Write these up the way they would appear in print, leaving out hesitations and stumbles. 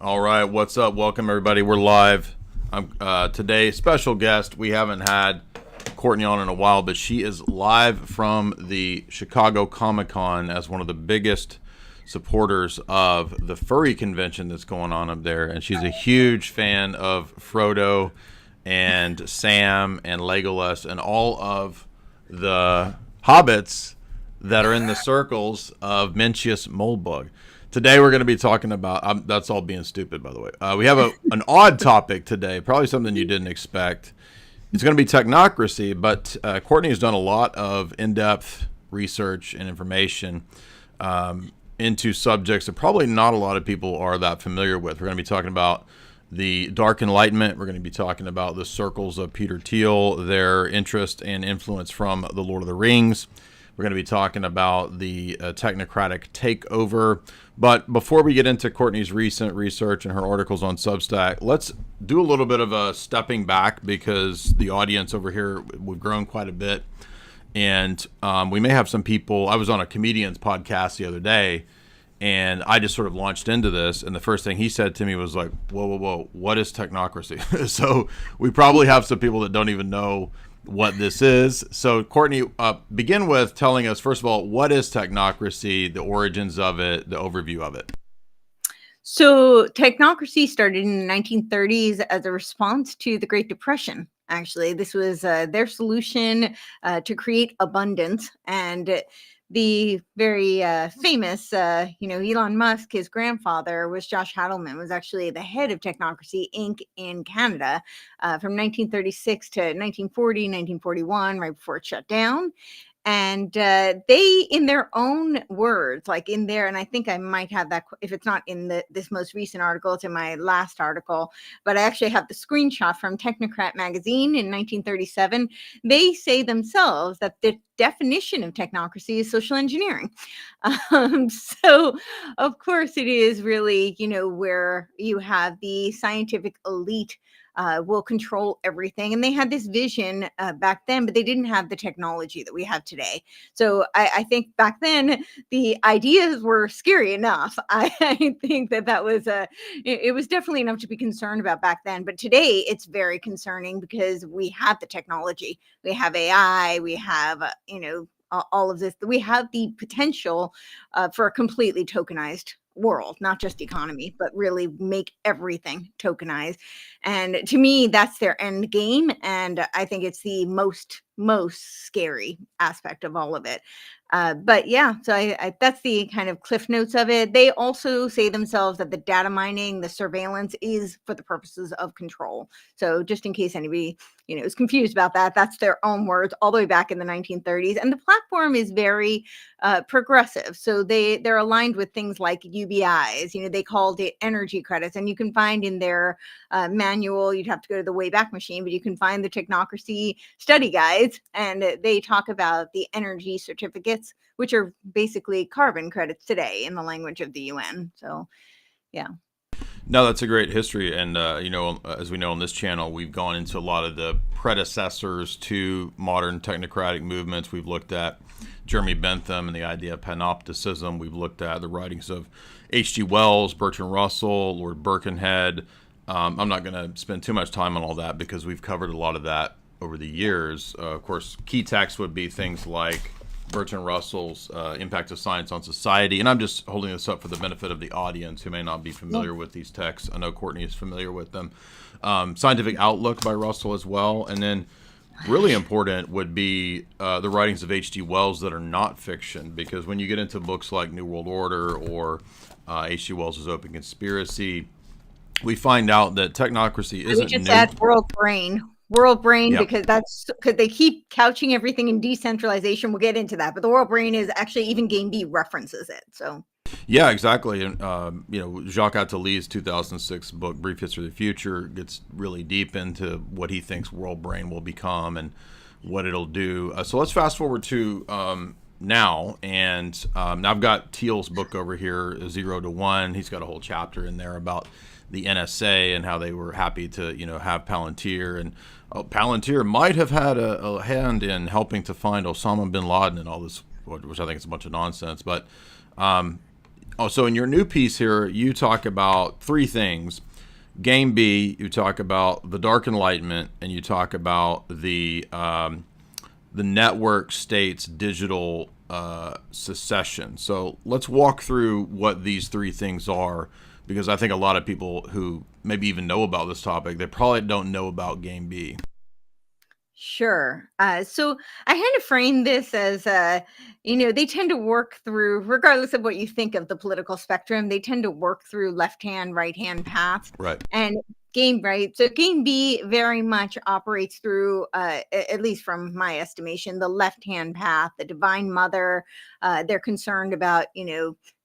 All right, what's up? Welcome everybody. We're live. I'm today special guest. We haven't had Courtney on in a while, but she is live from the Chicago Comic-Con as one of the biggest supporters of the furry convention that's going on up there, and she's a huge fan of Frodo and Sam and Legolas and all of the hobbits that are in the circles of Mencius Moldbug. Today we're going to be talking about, that's all being stupid, by the way. We have an odd topic today, probably something you didn't expect. It's going to be technocracy, but Courtney has done a lot of in-depth research and information into subjects that probably not a lot of people are that familiar with. We're going to be talking about the Dark Enlightenment. We're going to be talking about the circles of Peter Thiel, their interest and influence from the Lord of the Rings. We're going to be talking about the technocratic takeover. But before we get into Courtney's recent research and her articles on Substack, let's do a little bit of a stepping back because the audience over here, we've grown quite a bit. And we may have some people. I was on a comedian's podcast the other day, and I just sort of launched into this. And the first thing he said to me was like, whoa, what is technocracy? So we probably have some people that don't even know what this is. So Courtney, begin with telling us, first of all, what is technocracy, the origins of it, the overview of it. So technocracy started in the 1930s as a response to the Great Depression. Actually, this was their solution to create abundance. And the very famous, Elon Musk, his grandfather was Josh Hadelman, was actually the head of Technocracy Inc. in Canada from 1936 to 1940, 1941, right before it shut down. And they, in their own words, like in there, and I think I might have that, if it's not in this most recent article, it's in my last article, but I actually have the screenshot from Technocrat magazine in 1937. They say themselves that the definition of technocracy is social engineering. So, of course, it is really, where you have the scientific elite will control everything. And they had this vision back then, but they didn't have the technology that we have today. So I think back then the ideas were scary enough. I think that was it was definitely enough to be concerned about back then. But today it's very concerning because we have the technology, we have AI, we have all of this. We have the potential for a completely tokenized world, not just economy, but really make everything tokenized. And to me, that's their end game. And I think it's the most scary aspect of all of it. But yeah, so I that's the kind of cliff notes of it. They also say themselves that the data mining, the surveillance is for the purposes of control. So just in case anybody, is confused about that, that's their own words all the way back in the 1930s. And the platform is very progressive. So they're aligned with things like UBIs, they called it energy credits. And you can find in their manual, you'd have to go to the Wayback Machine, but you can find the Technocracy study guides, and they talk about the energy certificates, which are basically carbon credits today in the language of the UN. So, yeah. No, that's a great history. And, as we know on this channel, we've gone into a lot of the predecessors to modern technocratic movements. We've looked at Jeremy Bentham and the idea of panopticism. We've looked at the writings of H.G. Wells, Bertrand Russell, Lord Birkenhead. I'm not going to spend too much time on all that because we've covered a lot of that over the years. Of course, key texts would be things like Bertrand Russell's Impact of Science on Society. And I'm just holding this up for the benefit of the audience who may not be familiar with these texts. I know Courtney is familiar with them. Scientific Outlook by Russell as well. And then really important would be the writings of H.G. Wells that are not fiction, because when you get into books like New World Order or H.G. Wells' Open Conspiracy, we find out that technocracy isn't new. Add world brain, yep. Because they keep couching everything in decentralization. We'll get into that, but the world brain is actually, even Game B references it. So yeah, exactly. And Jacques Attalie's 2006 book Brief History of the Future gets really deep into what he thinks world brain will become and what it'll do. So let's fast forward to now, and now I've got Thiel's book over here, 0 to 1. He's got a whole chapter in there about the NSA and how they were happy to, have Palantir, and Palantir might have had a hand in helping to find Osama bin Laden and all this, which I think is a bunch of nonsense. But Oh, so in your new piece here, you talk about three things. Game B, you talk about the Dark Enlightenment, and you talk about the network state's digital secession. So let's walk through what these three things are, because I think a lot of people who maybe even know about this topic, they probably don't know about Game B. Sure. So I kind of frame this as, they tend to work through, regardless of what you think of the political spectrum, they tend to work through left-hand, right-hand paths. Right. And so Game B very much operates through, at least from my estimation, the left-hand path, the Divine Mother. They're concerned about,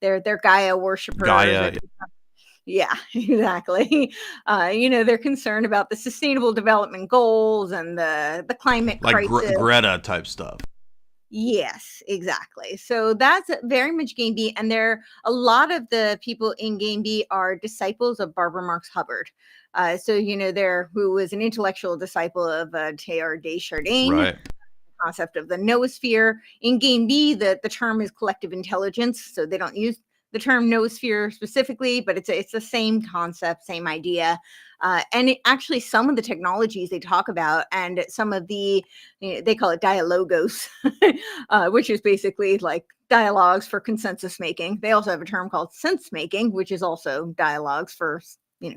they're Gaia worshipers. Gaia. Yeah, exactly. They're concerned about the sustainable development goals and the climate Like crisis. Greta type stuff. Yes, exactly. So that's very much Game B, and a lot of the people in Game B are disciples of Barbara Marx Hubbard. Who was an intellectual disciple of Teilhard de Chardin. Right. Concept of the noosphere. In Game B, the term is collective intelligence, so they don't use the term noosphere specifically, but it's the same concept, same idea. And actually, some of the technologies they talk about, and some of they call it dialogos, which is basically like dialogues for consensus making. They also have a term called sense making, which is also dialogues for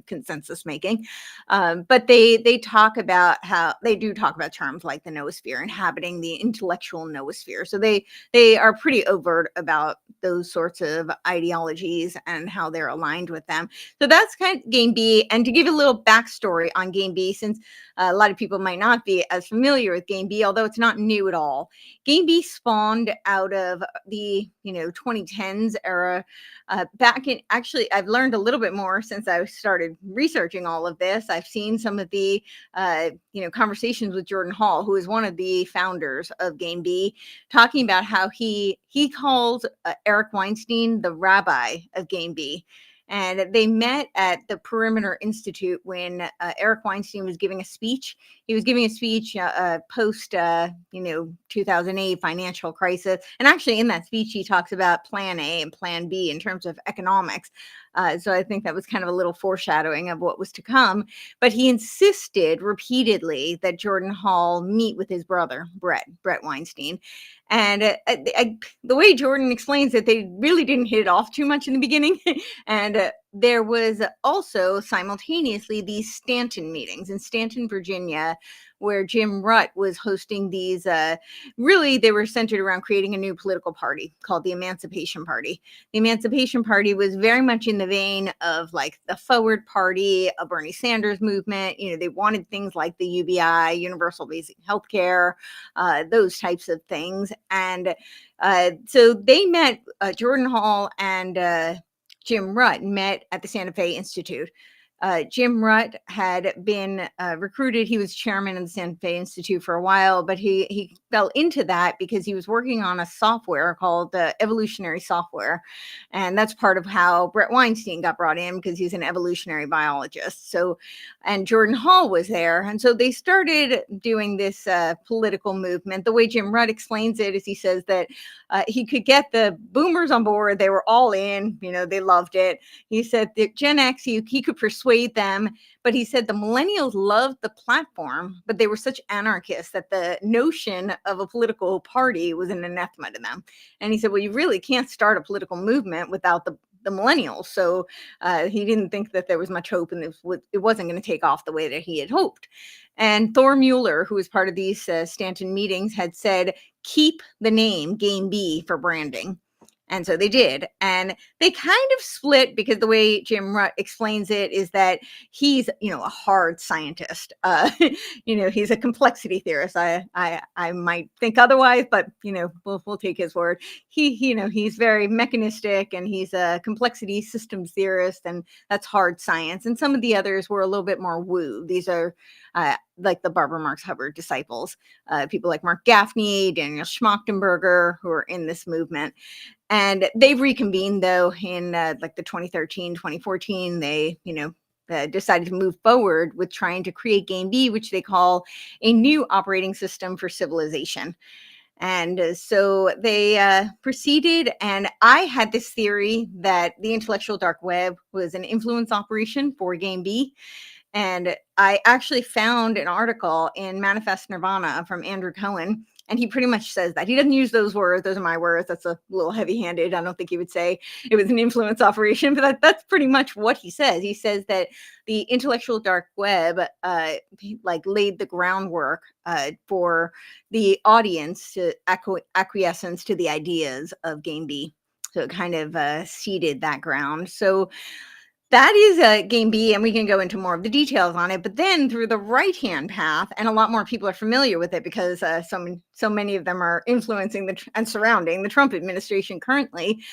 consensus making. But they talk about how they do talk about terms like the noosphere, inhabiting the intellectual noosphere. So they are pretty overt about those sorts of ideologies and how they're aligned with them. So that's kind of Game B. And to give a little backstory on Game B, since a lot of people might not be as familiar with Game B, although it's not new at all. Game B spawned out of the 2010s era. Actually, I've learned a little bit more since I started researching all of this. I've seen some of the conversations with Jordan Hall, who is one of the founders of Game B, talking about how he calls Eric Weinstein the rabbi of Game B. And they met at the Perimeter Institute when Eric Weinstein was giving a speech. He was giving a speech post 2008 financial crisis. And actually in that speech, he talks about Plan A and Plan B in terms of economics. So I think that was kind of a little foreshadowing of what was to come. But he insisted repeatedly that Jordan Hall meet with his brother, Brett Weinstein. And the way Jordan explains it, they really didn't hit it off too much in the beginning. And there was also simultaneously these Stanton meetings in Stanton, Virginia, where Jim Rutt was hosting these. Really, they were centered around creating a new political party called the Emancipation Party. The Emancipation Party was very much in the vein of like the Forward Party, a Bernie Sanders movement. They wanted things like the UBI, Universal Basic Healthcare, those types of things. And so they met, Jordan Hall and Jim Rutt met at the Santa Fe Institute. Jim Rutt had been recruited. He was chairman of the Santa Fe Institute for a while, but he fell into that because he was working on a software called evolutionary software. And that's part of how Brett Weinstein got brought in, because he's an evolutionary biologist. So, and Jordan Hall was there. And so they started doing this political movement. The way Jim Rutt explains it is he says that he could get the boomers on board. They were all in, they loved it. He said that Gen X, he could persuade them, but he said the millennials loved the platform, but they were such anarchists that the notion of a political party was an anathema to them. And he said, well, you really can't start a political movement without the millennials. So he didn't think that there was much hope, and it wasn't going to take off the way that he had hoped. And Thor Mueller, who was part of these Stanton meetings, had said, keep the name Game B for branding. And so they did. And they kind of split, because the way Jim Rutt explains it is that he's, a hard scientist. He's a complexity theorist. I might think otherwise, but, we'll take his word. He's very mechanistic, and he's a complexity systems theorist, and that's hard science. And some of the others were a little bit more woo. These are like the Barbara Marx Hubbard disciples, people like Mark Gaffney, Daniel Schmachtenberger, who are in this movement. And they've reconvened, though, in like the 2013, 2014. They, decided to move forward with trying to create Game B, which they call a new operating system for civilization. And so they proceeded, and I had this theory that the intellectual dark web was an influence operation for Game B. And I actually found an article in Manifest Nirvana from Andrew Cohen, and he pretty much says that. He doesn't use those words. Those are my words. That's a little heavy-handed. I don't think he would say it was an influence operation, but that's pretty much what he says. He says that the intellectual dark web laid the groundwork for the audience to acquiescence to the ideas of Game B. So it kind of seeded that ground. So that is a Game B, and we can go into more of the details on it. But then through the right-hand path, and a lot more people are familiar with it because so many of them are influencing and surrounding the Trump administration currently,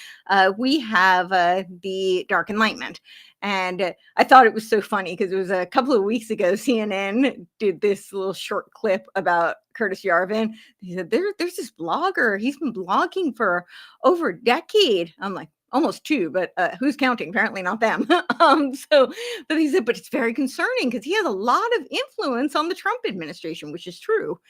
we have the Dark Enlightenment. And I thought it was so funny because it was a couple of weeks ago, CNN did this little short clip about Curtis Yarvin. He said, there's this blogger. He's been blogging for over a decade. I'm like, almost two, but who's counting? Apparently not them. But he said, but it's very concerning because he has a lot of influence on the Trump administration, which is true.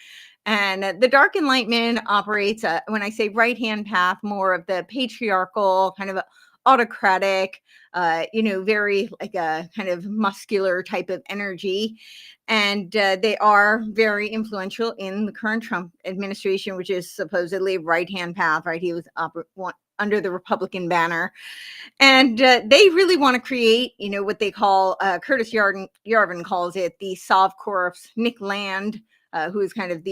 And the Dark Enlightenment operates, when I say right-hand path, more of the patriarchal, kind of autocratic, very like a kind of muscular type of energy. And they are very influential in the current Trump administration, which is supposedly right-hand path, right? He was under the Republican banner. And they really want to create, what they call, Curtis Yarvin calls it the Sovcorps Nick Land, who is kind of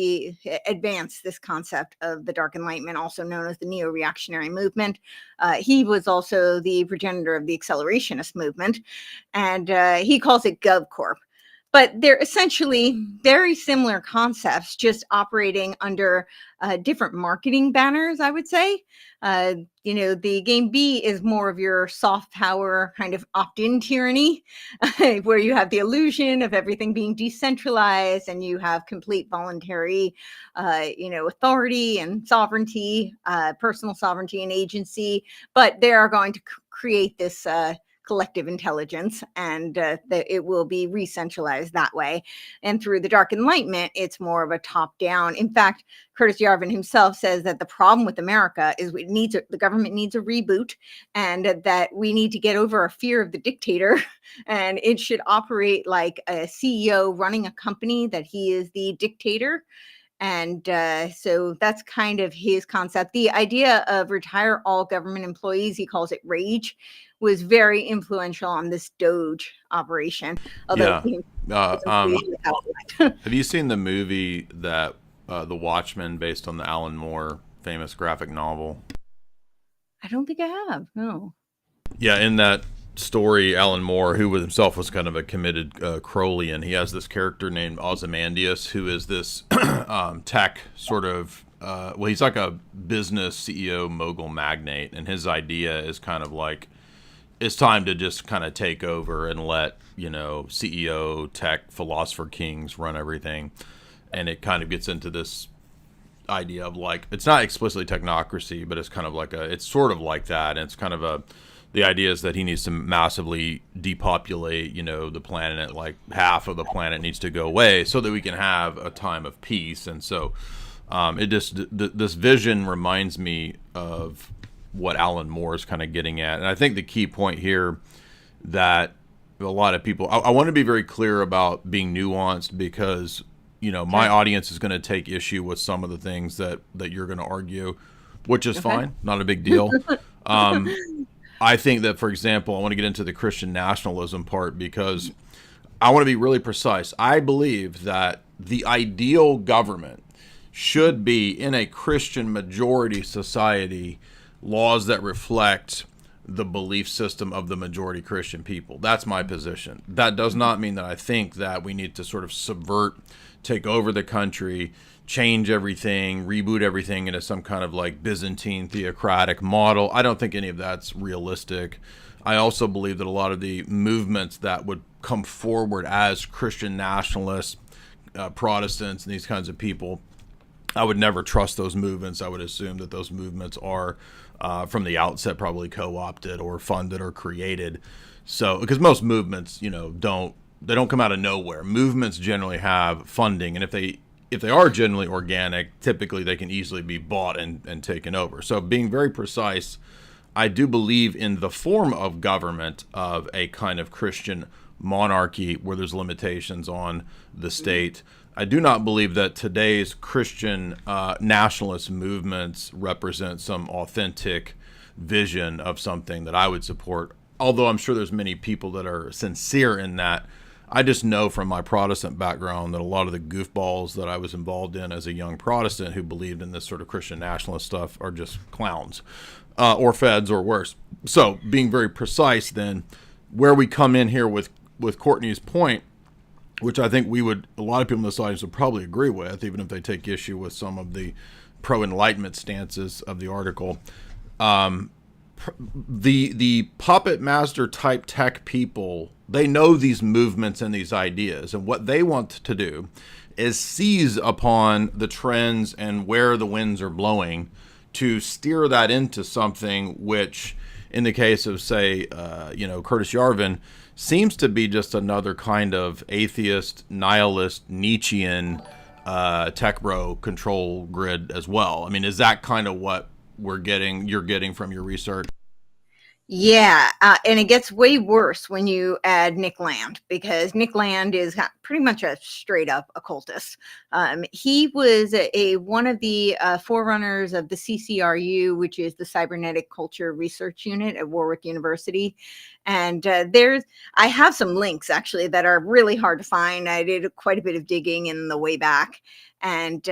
advanced this concept of the Dark Enlightenment, also known as the neo-reactionary movement. He was also the progenitor of the accelerationist movement, and he calls it GovCorp. But they're essentially very similar concepts, just operating under different marketing banners, I would say. The Game B is more of your soft power kind of opt-in tyranny, where you have the illusion of everything being decentralized and you have complete voluntary, authority and sovereignty, personal sovereignty and agency. But they are going to create this collective intelligence, and that it will be re-centralized that way. And through the Dark Enlightenment, it's more of a top-down. In fact, Curtis Yarvin himself says that the problem with America is the government needs a reboot, and that we need to get over our fear of the dictator, and it should operate like a CEO running a company, that he is the dictator. And so that's kind of his concept. The idea of retire all government employees, he calls it RAGE, was very influential on this Doge operation. Although have you seen the movie that The Watchmen, based on the Alan Moore famous graphic novel? I don't think I have. No. Yeah, in that story, Alan Moore, who himself was kind of a committed Crowleyan, he has this character named Ozymandias, who is this tech sort of, he's like a business CEO mogul magnate, and his idea is kind of like, it's time to just kind of take over and let, CEO, tech, philosopher kings run everything. And it kind of gets into this idea of like, it's not explicitly technocracy, but it's kind of like it's sort of like that. And it's kind of the idea is that he needs to massively depopulate, the planet. Like half of the planet needs to go away so that we can have a time of peace. And so this vision reminds me of what Alan Moore is kind of getting at. And I think the key point here that a lot of people, I want to be very clear about being nuanced, because, my audience is going to take issue with some of the things that you're going to argue, which is fine. Not a big deal. I think that, for example, I want to get into the Christian nationalism part, because I want to be really precise. I believe that the ideal government should be, in a Christian majority society, laws that reflect the belief system of the majority Christian people. That's my position. That does not mean that I think that we need to sort of subvert, take over the country, change everything, reboot everything into some kind of like Byzantine theocratic model. I don't think any of that's realistic. I also believe that a lot of the movements that would come forward as Christian nationalists, Protestants, and these kinds of people, I would never trust those movements. I would assume that those movements are from the outset probably co-opted or funded or created. So, because most movements, don't come out of nowhere. Movements generally have funding, and if they if they are genuinely organic, typically they can easily be bought and taken over. So being very precise, I do believe in the form of government of a kind of Christian monarchy where there's limitations on the state. I do not believe that today's Christian nationalist movements represent some authentic vision of something that I would support. Although I'm sure there's many people that are sincere in that. I just know from my Protestant background that a lot of the goofballs that I was involved in as a young Protestant who believed in this sort of Christian nationalist stuff are just clowns, or feds, or worse. So being very precise, then where we come in here with Courtney's point, which I think a lot of people in this audience would probably agree with, even if they take issue with some of the pro-Enlightenment stances of the article. The puppet master type tech people, they know these movements and these ideas, and what they want to do is seize upon the trends and where the winds are blowing to steer that into something which, in the case of, say, Curtis Yarvin, seems to be just another kind of atheist, nihilist, Nietzschean tech bro control grid as well. I mean, is that kind of what you're getting from your research? Yeah, and it gets way worse when you add Nick Land, because Nick Land is pretty much a straight up occultist. He was one of the forerunners of the CCRU, which is the Cybernetic Culture Research Unit at Warwick University. And I have some links actually that are really hard to find. I did quite a bit of digging in the way back. And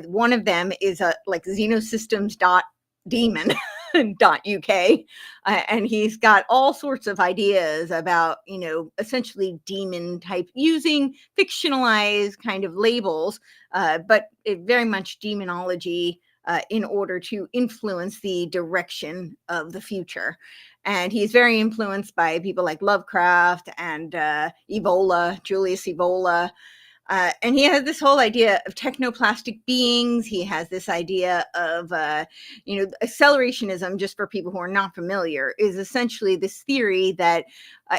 one of them is like xenosystems.demon. .uk, and he's got all sorts of ideas about, essentially demon type, using fictionalized kind of labels, but very much demonology in order to influence the direction of the future. And he's very influenced by people like Lovecraft and Julius Evola. And he has this whole idea of technoplastic beings. He has this idea of, accelerationism, just for people who are not familiar, is essentially this theory that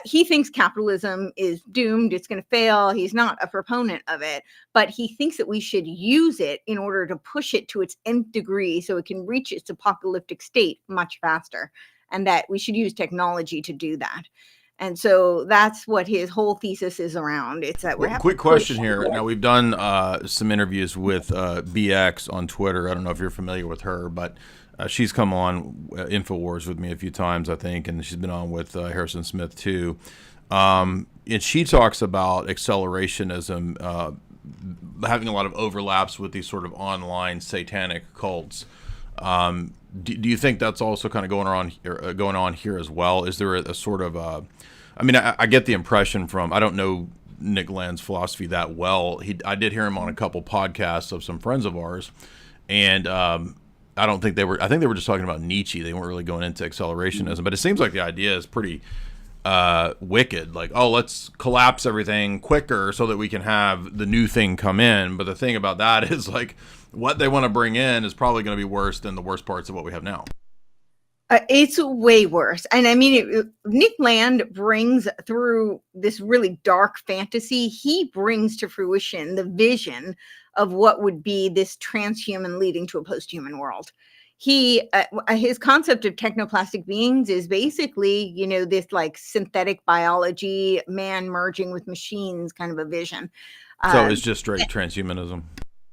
he thinks capitalism is doomed. It's going to fail. He's not a proponent of it, but he thinks that we should use it in order to push it to its nth degree so it can reach its apocalyptic state much faster, and that we should use technology to do that. And so that's what his whole thesis is around. It's that quick question here. Now, we've done some interviews with BX on Twitter. I don't know if you're familiar with her, but she's come on InfoWars with me a few times, I think, and she's been on with Harrison Smith too. And she talks about accelerationism having a lot of overlaps with these sort of online satanic cults. Do you think that's also kind of going on here as well? Is there a sort of I get the impression from, I don't know Nick Land's philosophy that well. I did hear him on a couple podcasts of some friends of ours, and I think they were just talking about Nietzsche. They weren't really going into accelerationism, but it seems like the idea is pretty wicked. Like, let's collapse everything quicker so that we can have the new thing come in. But the thing about that is, like, what they want to bring in is probably going to be worse than the worst parts of what we have now. It's way worse. And I mean, Nick Land brings, through this really dark fantasy, he brings to fruition the vision of what would be this transhuman leading to a post-human world. His concept of technoplastic beings is basically, this like synthetic biology, man merging with machines kind of a vision. So it's just straight transhumanism.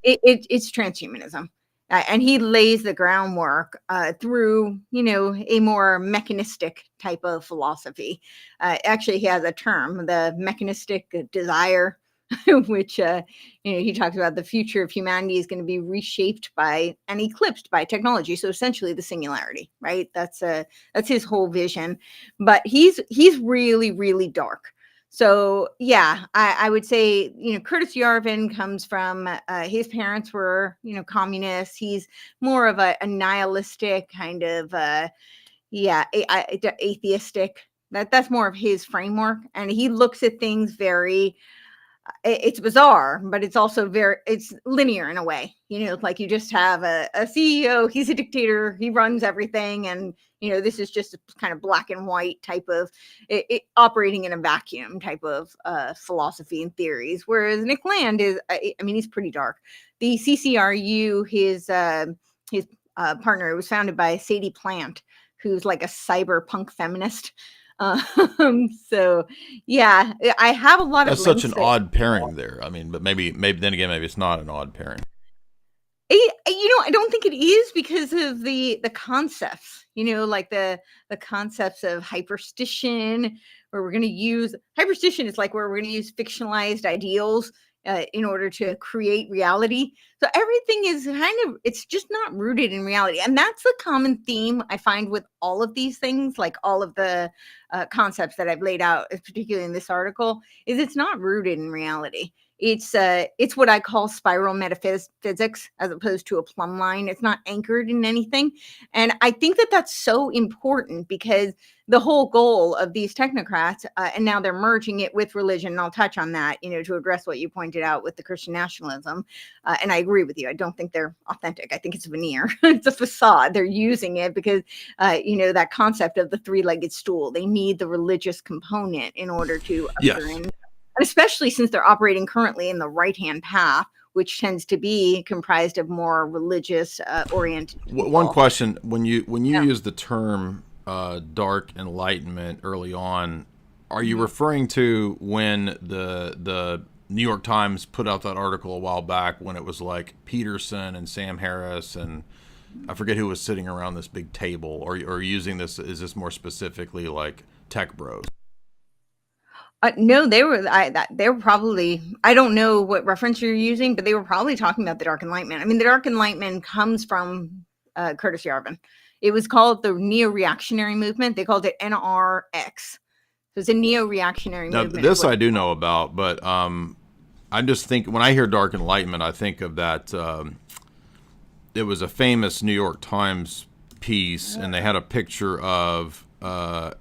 It's transhumanism. And he lays the groundwork through, a more mechanistic type of philosophy. Actually, he has a term, the mechanistic desire, which, he talks about the future of humanity is going to be reshaped by and eclipsed by technology. So essentially the singularity, right? That's his whole vision. But he's really, really dark. So, yeah, I would say, Curtis Yarvin comes from, his parents were, communists. He's more of a nihilistic kind of, atheistic. That's more of his framework. And he looks at things very, it's bizarre, but it's also it's linear in a way. Like you just have a CEO, he's a dictator, he runs everything, and this is just a kind of black and white type of operating in a vacuum type of philosophy and theories. Whereas Nick Land is, I mean, he's pretty dark. The CCRU, his partner, it was founded by Sadie Plant, who's like a cyberpunk feminist. So yeah, I have a lot of That's such an links odd pairing there. I mean, but maybe then again, maybe it's not an odd pairing. I don't think it is because of the concepts, like the concepts of hyperstition, where we're going to use hyperstition is like where we're going to use fictionalized ideals in order to create reality. So everything is it's just not rooted in reality. And that's the common theme I find with all of these things, like all of the concepts that I've laid out, particularly in this article, is it's not rooted in reality. It's what I call spiral metaphysics as opposed to a plumb line. It's not anchored in anything. And I think that that's so important because the whole goal of these technocrats, and now they're merging it with religion, and I'll touch on that, to address what you pointed out with the Christian nationalism. And I agree with you. I don't think they're authentic. I think it's a veneer. It's a facade. They're using it because, that concept of the three-legged stool, they need the religious component in order to usher in. Especially since they're operating currently in the right-hand path, which tends to be comprised of more religious oriented people. One question: when you use the term dark enlightenment early on, are you referring to when the New York Times put out that article a while back when it was like Peterson and Sam Harris and I forget who was sitting around this big table, or using this? Is this more specifically like tech bros? No, they were probably, I don't know what reference you're using, but they were probably talking about the Dark Enlightenment. I mean, the Dark Enlightenment comes from Curtis Yarvin. It was called the neo-reactionary movement. They called it NRX. So it's a neo-reactionary movement. This I do know about, but I just think when I hear Dark Enlightenment, I think of that. It was a famous New York Times piece, and they had a picture of a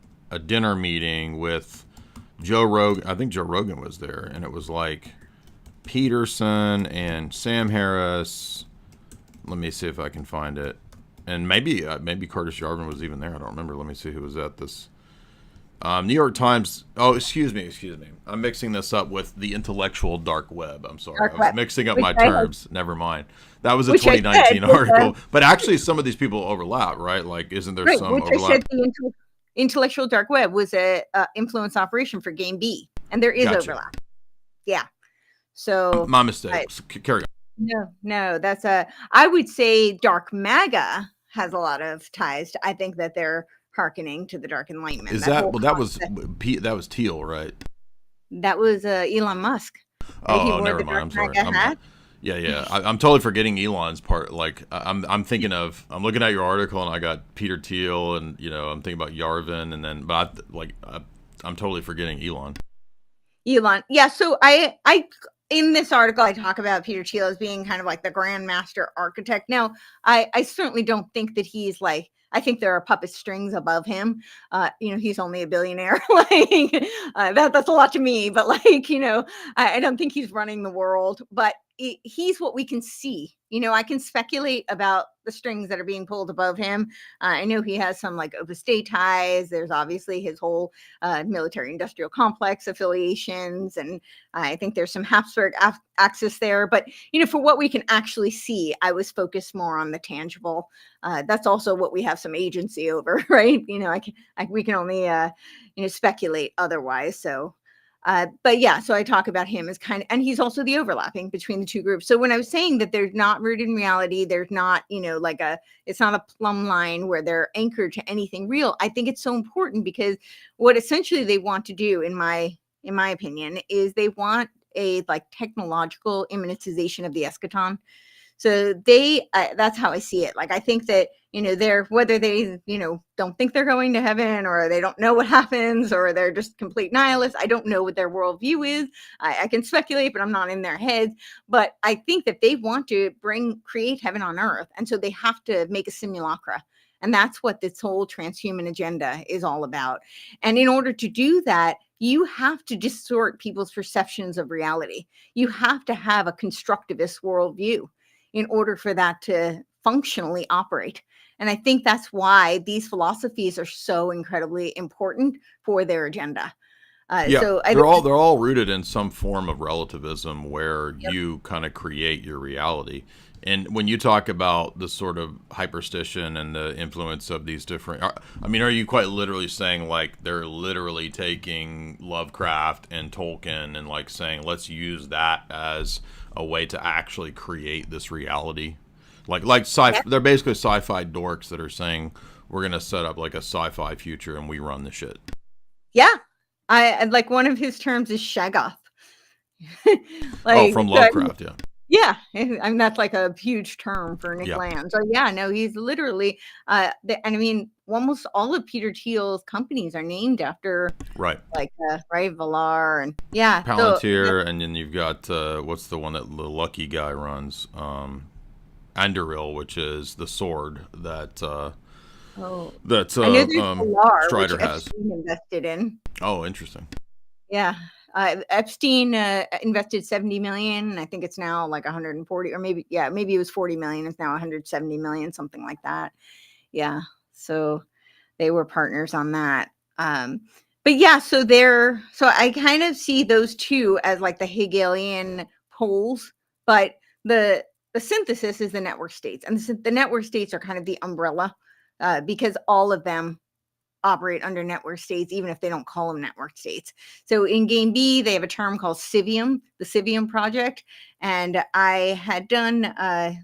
dinner meeting with Joe Rogan. I think Joe Rogan was there, and it was like Peterson and Sam Harris. Let me see if I can find it, and maybe Curtis Yarvin was even there. I don't remember. Let me see who was at this. New York Times. Oh, excuse me. I'm mixing this up with the intellectual dark web. I'm sorry. I was mixing up my terms. Never mind. That was a 2019 article. But actually, some of these people overlap, right? Like, isn't there some overlap? I said the intellectual dark web was a influence operation for Game B, and there is overlap. Yeah. So my mistake. Carry on. No, that's I would say dark MAGA has a lot of ties to, I think that they're hearkening to the Dark Enlightenment. Is that that was Thiel, right? That was Elon Musk. Oh, never mind. I'm sorry. Yeah. I'm totally forgetting Elon's part. Like I'm thinking of, I'm looking at your article and I got Peter Thiel and I'm thinking about Yarvin and then, but I'm totally forgetting Elon. Yeah. So I in this article I talk about Peter Thiel as being kind of like the grandmaster architect. Now I certainly don't think that he's like, I think there are puppet strings above him. He's only a billionaire. That's a lot to me, but I don't think he's running the world, but he's what we can see. I can speculate about the strings that are being pulled above him. I know he has some like Opus Dei ties. There's obviously his whole military industrial complex affiliations. And I think there's some Habsburg axis there. But, for what we can actually see, I was focused more on the tangible. That's also what we have some agency over, right? We can only, speculate otherwise. So. But yeah, so I talk about him as and he's also the overlapping between the two groups. So when I was saying that they're not rooted in reality, there's not, it's not a plumb line where they're anchored to anything real. I think it's so important because what essentially they want to do, in my opinion, is they want a technological immanentization of the eschaton. So that's how I see it. I think that, they're, whether they, don't think they're going to heaven or they don't know what happens or they're just complete nihilists. I don't know what their worldview is. I can speculate, but I'm not in their heads. But I think that they want to create heaven on earth. And so they have to make a simulacra. And that's what this whole transhuman agenda is all about. And in order to do that, you have to distort people's perceptions of reality. You have to have a constructivist worldview in order for that to functionally operate. And I think that's why these philosophies are so incredibly important for their agenda. Yeah, So I they're think, all rooted in some form of relativism where you kind of create your reality. And when you talk about the sort of hyperstition and the influence of these different, I mean, are you quite literally saying like they're literally taking Lovecraft and Tolkien and like saying let's use that as a way to actually create this reality? Like yeah, they're basically sci-fi dorks that are saying we're gonna set up like a sci-fi future and we run the shit. yeah. I like one of his terms is shaggoth. Oh, Like, from so, Lovecraft, yeah, yeah, I mean that's like a huge term for Nick yeah, Land. So yeah, no, he's literally and I mean almost all of Peter Thiel's companies are named after right. like right Valar and yeah. So Palantir, and then you've got what's the one that the lucky guy runs? Anduril, which is the sword that oh, I know there's Valar, which Strider has. Epstein invested in. Oh, interesting. Yeah. Epstein invested 70 million, and I think it's now like 140, or maybe, yeah, maybe it was 40 million. It's now 170 million, something like that. Yeah. So they were partners on that. But yeah, so I kind of see those two as like the Hegelian poles, but the synthesis is the network states, and the network states are kind of the umbrella because all of them operate under network states, even if they don't call them network states. So in game B, they have a term called Civium, the Civium project. And I had done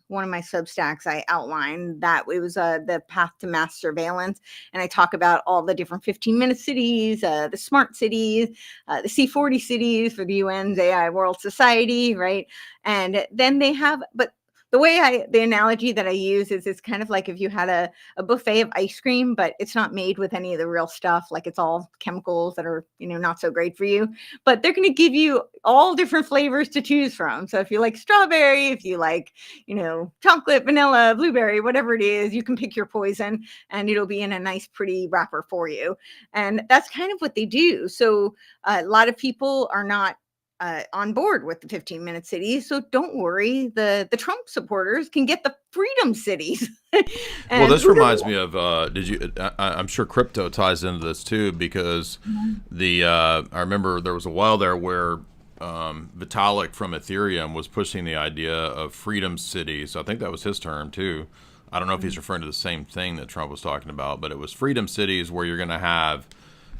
one of my substacks, I outlined that it was the path to mass surveillance. And I talk about all the different 15-minute cities, the smart cities, the C40 cities for the UN's AI World Society, right? And then they have, but the analogy that I use is it's kind of like if you had a buffet of ice cream, but it's not made with any of the real stuff. Like it's all chemicals that are, not so great for you, but they're going to give you all different flavors to choose from. So if you like strawberry, if you like, chocolate, vanilla, blueberry, whatever it is, you can pick your poison and it'll be in a nice, pretty wrapper for you. And that's kind of what they do. So a lot of people are not on board with the 15-minute cities. So don't worry, the Trump supporters can get the freedom cities. Well, And this who reminds doesn't me of I'm sure crypto ties into this too because want- I remember there was a while there where Vitalik from Ethereum was pushing the idea of freedom cities. I think that was his term too. I don't know if he's referring to the same thing that Trump was talking about, but it was freedom cities where you're going to have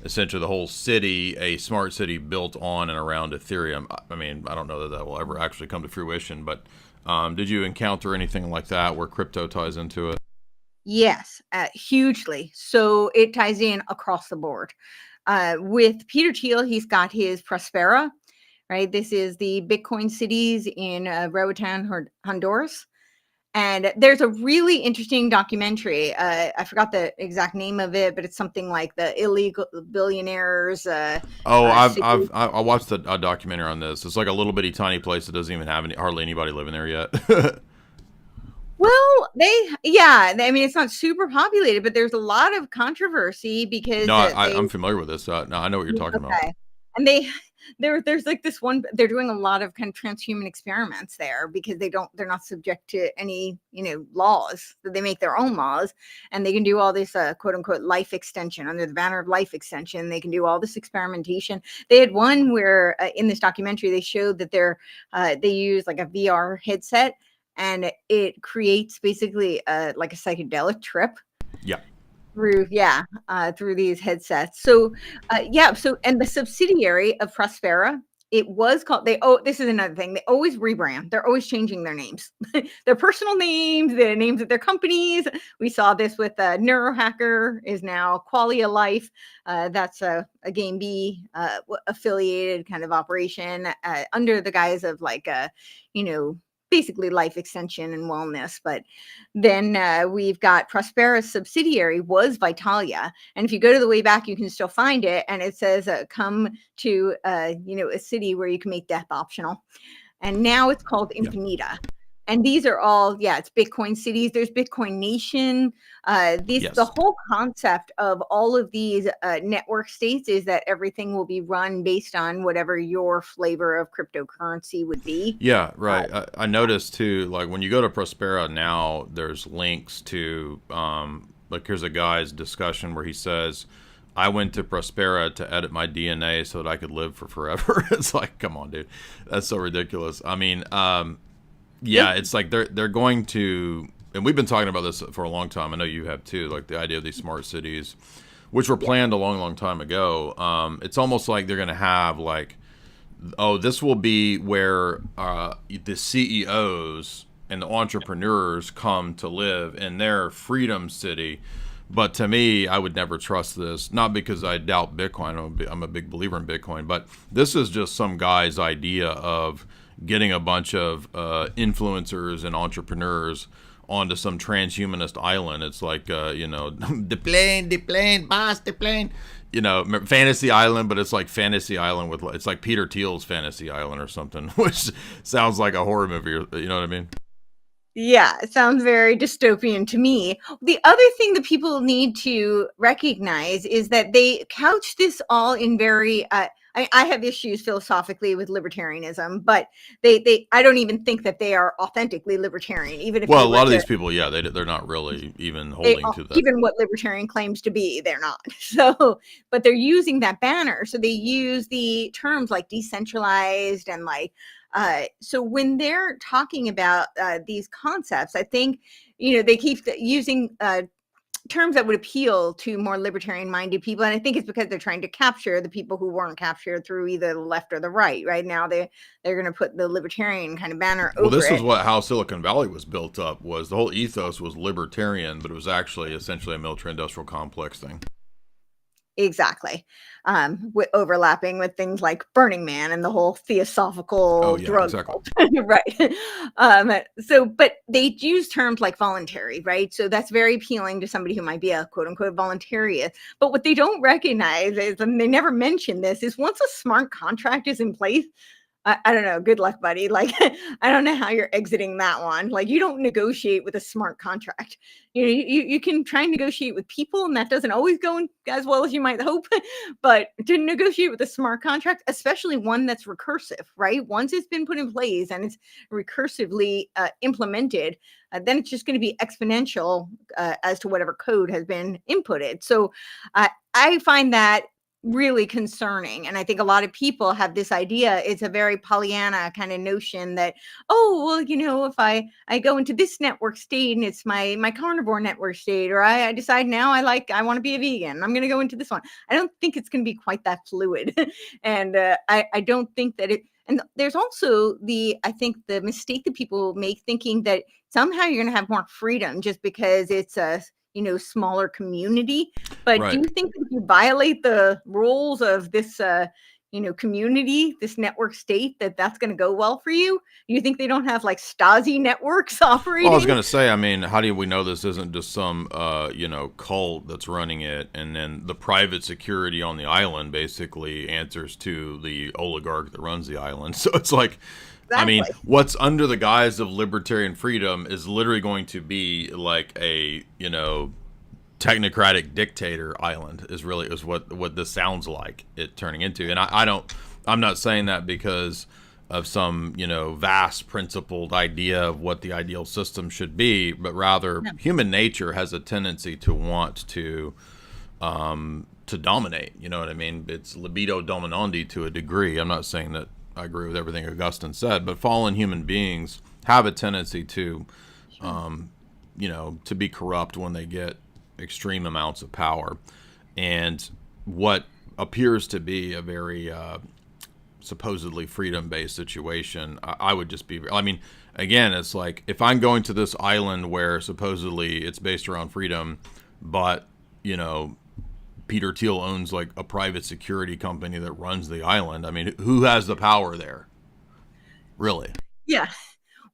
essentially the whole city, a smart city built on and around Ethereum. I mean, I don't know that will ever actually come to fruition, but did you encounter anything like that where crypto ties into it? Yes, hugely. So it ties in across the board. With Peter Thiel, he's got his Prospera, right? This is the Bitcoin cities in Roatan, Honduras. And there's a really interesting documentary. I forgot the exact name of it, but it's something like the illegal billionaires. Oh, City. I watched a documentary on this. It's like a little bitty tiny place that doesn't even have hardly anybody living there yet. Well, I mean, it's not super populated, but there's a lot of controversy because No, they I'm familiar with this. No, I know what you're talking about. okay, and there's like this one. They're doing a lot of kind of transhuman experiments there because they're not subject to any laws. So they make their own laws, and they can do all this quote unquote life extension under the banner of life extension. They can do all this experimentation. They had one where in this documentary they showed that they use like a VR headset and it creates basically like a psychedelic trip Yeah. through these headsets. So and the subsidiary of Prospera, it was called this is another thing, they always rebrand, they're always changing their names. Their personal names, the names of their companies. We saw this with Neurohacker is now Qualia Life. That's a game B affiliated kind of operation under the guise of like basically life extension and wellness. But then we've got Prospera's subsidiary was Vitalia. And if you go to the way back, you can still find it. And it says, come to, a city where you can make death optional. And now it's called Yeah. Infinita. And these are all, it's Bitcoin cities. There's Bitcoin Nation. The whole concept of all of these network states is that everything will be run based on whatever your flavor of cryptocurrency would be. Yeah, right. I noticed too, like when you go to Prospera now, there's links to, like here's a guy's discussion where he says, I went to Prospera to edit my DNA so that I could live for forever. It's like, come on, dude. That's so ridiculous. I mean, it's like they're going to, and we've been talking about this for a long time. I know you have too, like the idea of these smart cities, which were planned a long, long time ago. It's almost like they're going to have like, oh, this will be where the CEOs and the entrepreneurs come to live in their freedom city. But to me, I would never trust this. Not because I doubt Bitcoin. I'm a big believer in Bitcoin. But this is just some guy's idea of getting a bunch of influencers and entrepreneurs onto some transhumanist island. It's like, the plane, boss, the plane. Fantasy Island, but it's like Fantasy Island it's like Peter Thiel's Fantasy Island or something, which sounds like a horror movie. You know what I mean? Yeah, it sounds very dystopian to me. The other thing that people need to recognize is that they couch this all in very, I have issues philosophically with libertarianism, but I don't even think that they are authentically libertarian, even if a lot of these people, they're not really even holding to that. Even what libertarian claims to be, they're not. So, but they're using that banner. So they use the terms like decentralized and like, so when they're talking about these concepts, I think, they keep using terms that would appeal to more libertarian-minded people, and I think it's because they're trying to capture the people who weren't captured through either the left or the right. Right now, they're going to put the libertarian kind of banner over it. Well, this is how Silicon Valley was built up. Was the whole ethos was libertarian, but it was actually essentially a military-industrial complex thing. Exactly. With overlapping with things like Burning Man and the whole theosophical drug cult. Right. But they use terms like voluntary, right? So that's very appealing to somebody who might be a quote unquote voluntarian. But what they don't recognize is, and they never mention this, is once a smart contract is in place, I don't know. Good luck, buddy. Like, I don't know how you're exiting that one. Like, you don't negotiate with a smart contract. You can try and negotiate with people, and that doesn't always go as well as you might hope. But to negotiate with a smart contract, especially one that's recursive, right? Once it's been put in place and it's recursively implemented, then it's just going to be exponential as to whatever code has been inputted. So I find that really concerning. And I think a lot of people have this idea. It's a very Pollyanna kind of notion that, oh, well, if I go into this network state and it's my carnivore network state, or I decide now I want to be a vegan, I'm going to go into this one. I don't think it's going to be quite that fluid. And I don't think that and there's also I think the mistake that people make thinking that somehow you're going to have more freedom just because it's a smaller community. But do you think that if you violate the rules of this community, this network state, that's going to go well for you? You think they don't have like Stasi networks operating? Well, I was going to say, I mean, how do we know this isn't just some cult that's running it, and then the private security on the island basically answers to the oligarch that runs the island? So it's like, exactly. I mean, what's under the guise of libertarian freedom is literally going to be like a, technocratic dictator island is what this sounds like it turning into. And I'm not saying that because of some, vast principled idea of what the ideal system should be, but rather human nature has a tendency to want to dominate. You know what I mean? It's libido dominandi to a degree. I'm not saying that I agree with everything Augustine said, but fallen human beings have a tendency to, to be corrupt when they get extreme amounts of power. And what appears to be a very supposedly freedom-based situation, I would just be, I mean, again, it's like if I'm going to this island where supposedly it's based around freedom, but, Peter Thiel owns like a private security company that runs the island. I mean, who has the power there? Really? Yeah.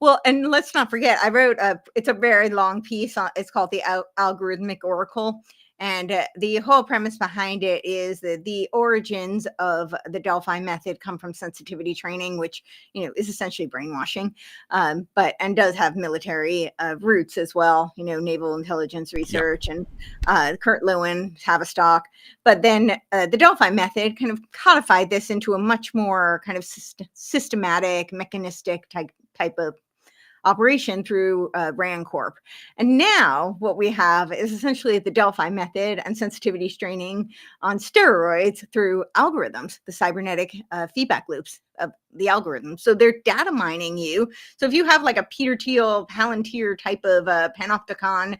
Well, and let's not forget, I wrote it's a very long piece. It's called the Algorithmic Oracle. And the whole premise behind it is that the origins of the Delphi method come from sensitivity training, which, is essentially brainwashing, and does have military roots as well, naval intelligence research and Kurt Lewin, Tavistock. But then the Delphi method kind of codified this into a much more kind of systematic, mechanistic type of operation through RAND Corp. And now what we have is essentially the Delphi method and sensitivity training on steroids through algorithms, the cybernetic feedback loops of the algorithm. So they're data mining you. So if you have like a Peter Thiel, Palantir type of panopticon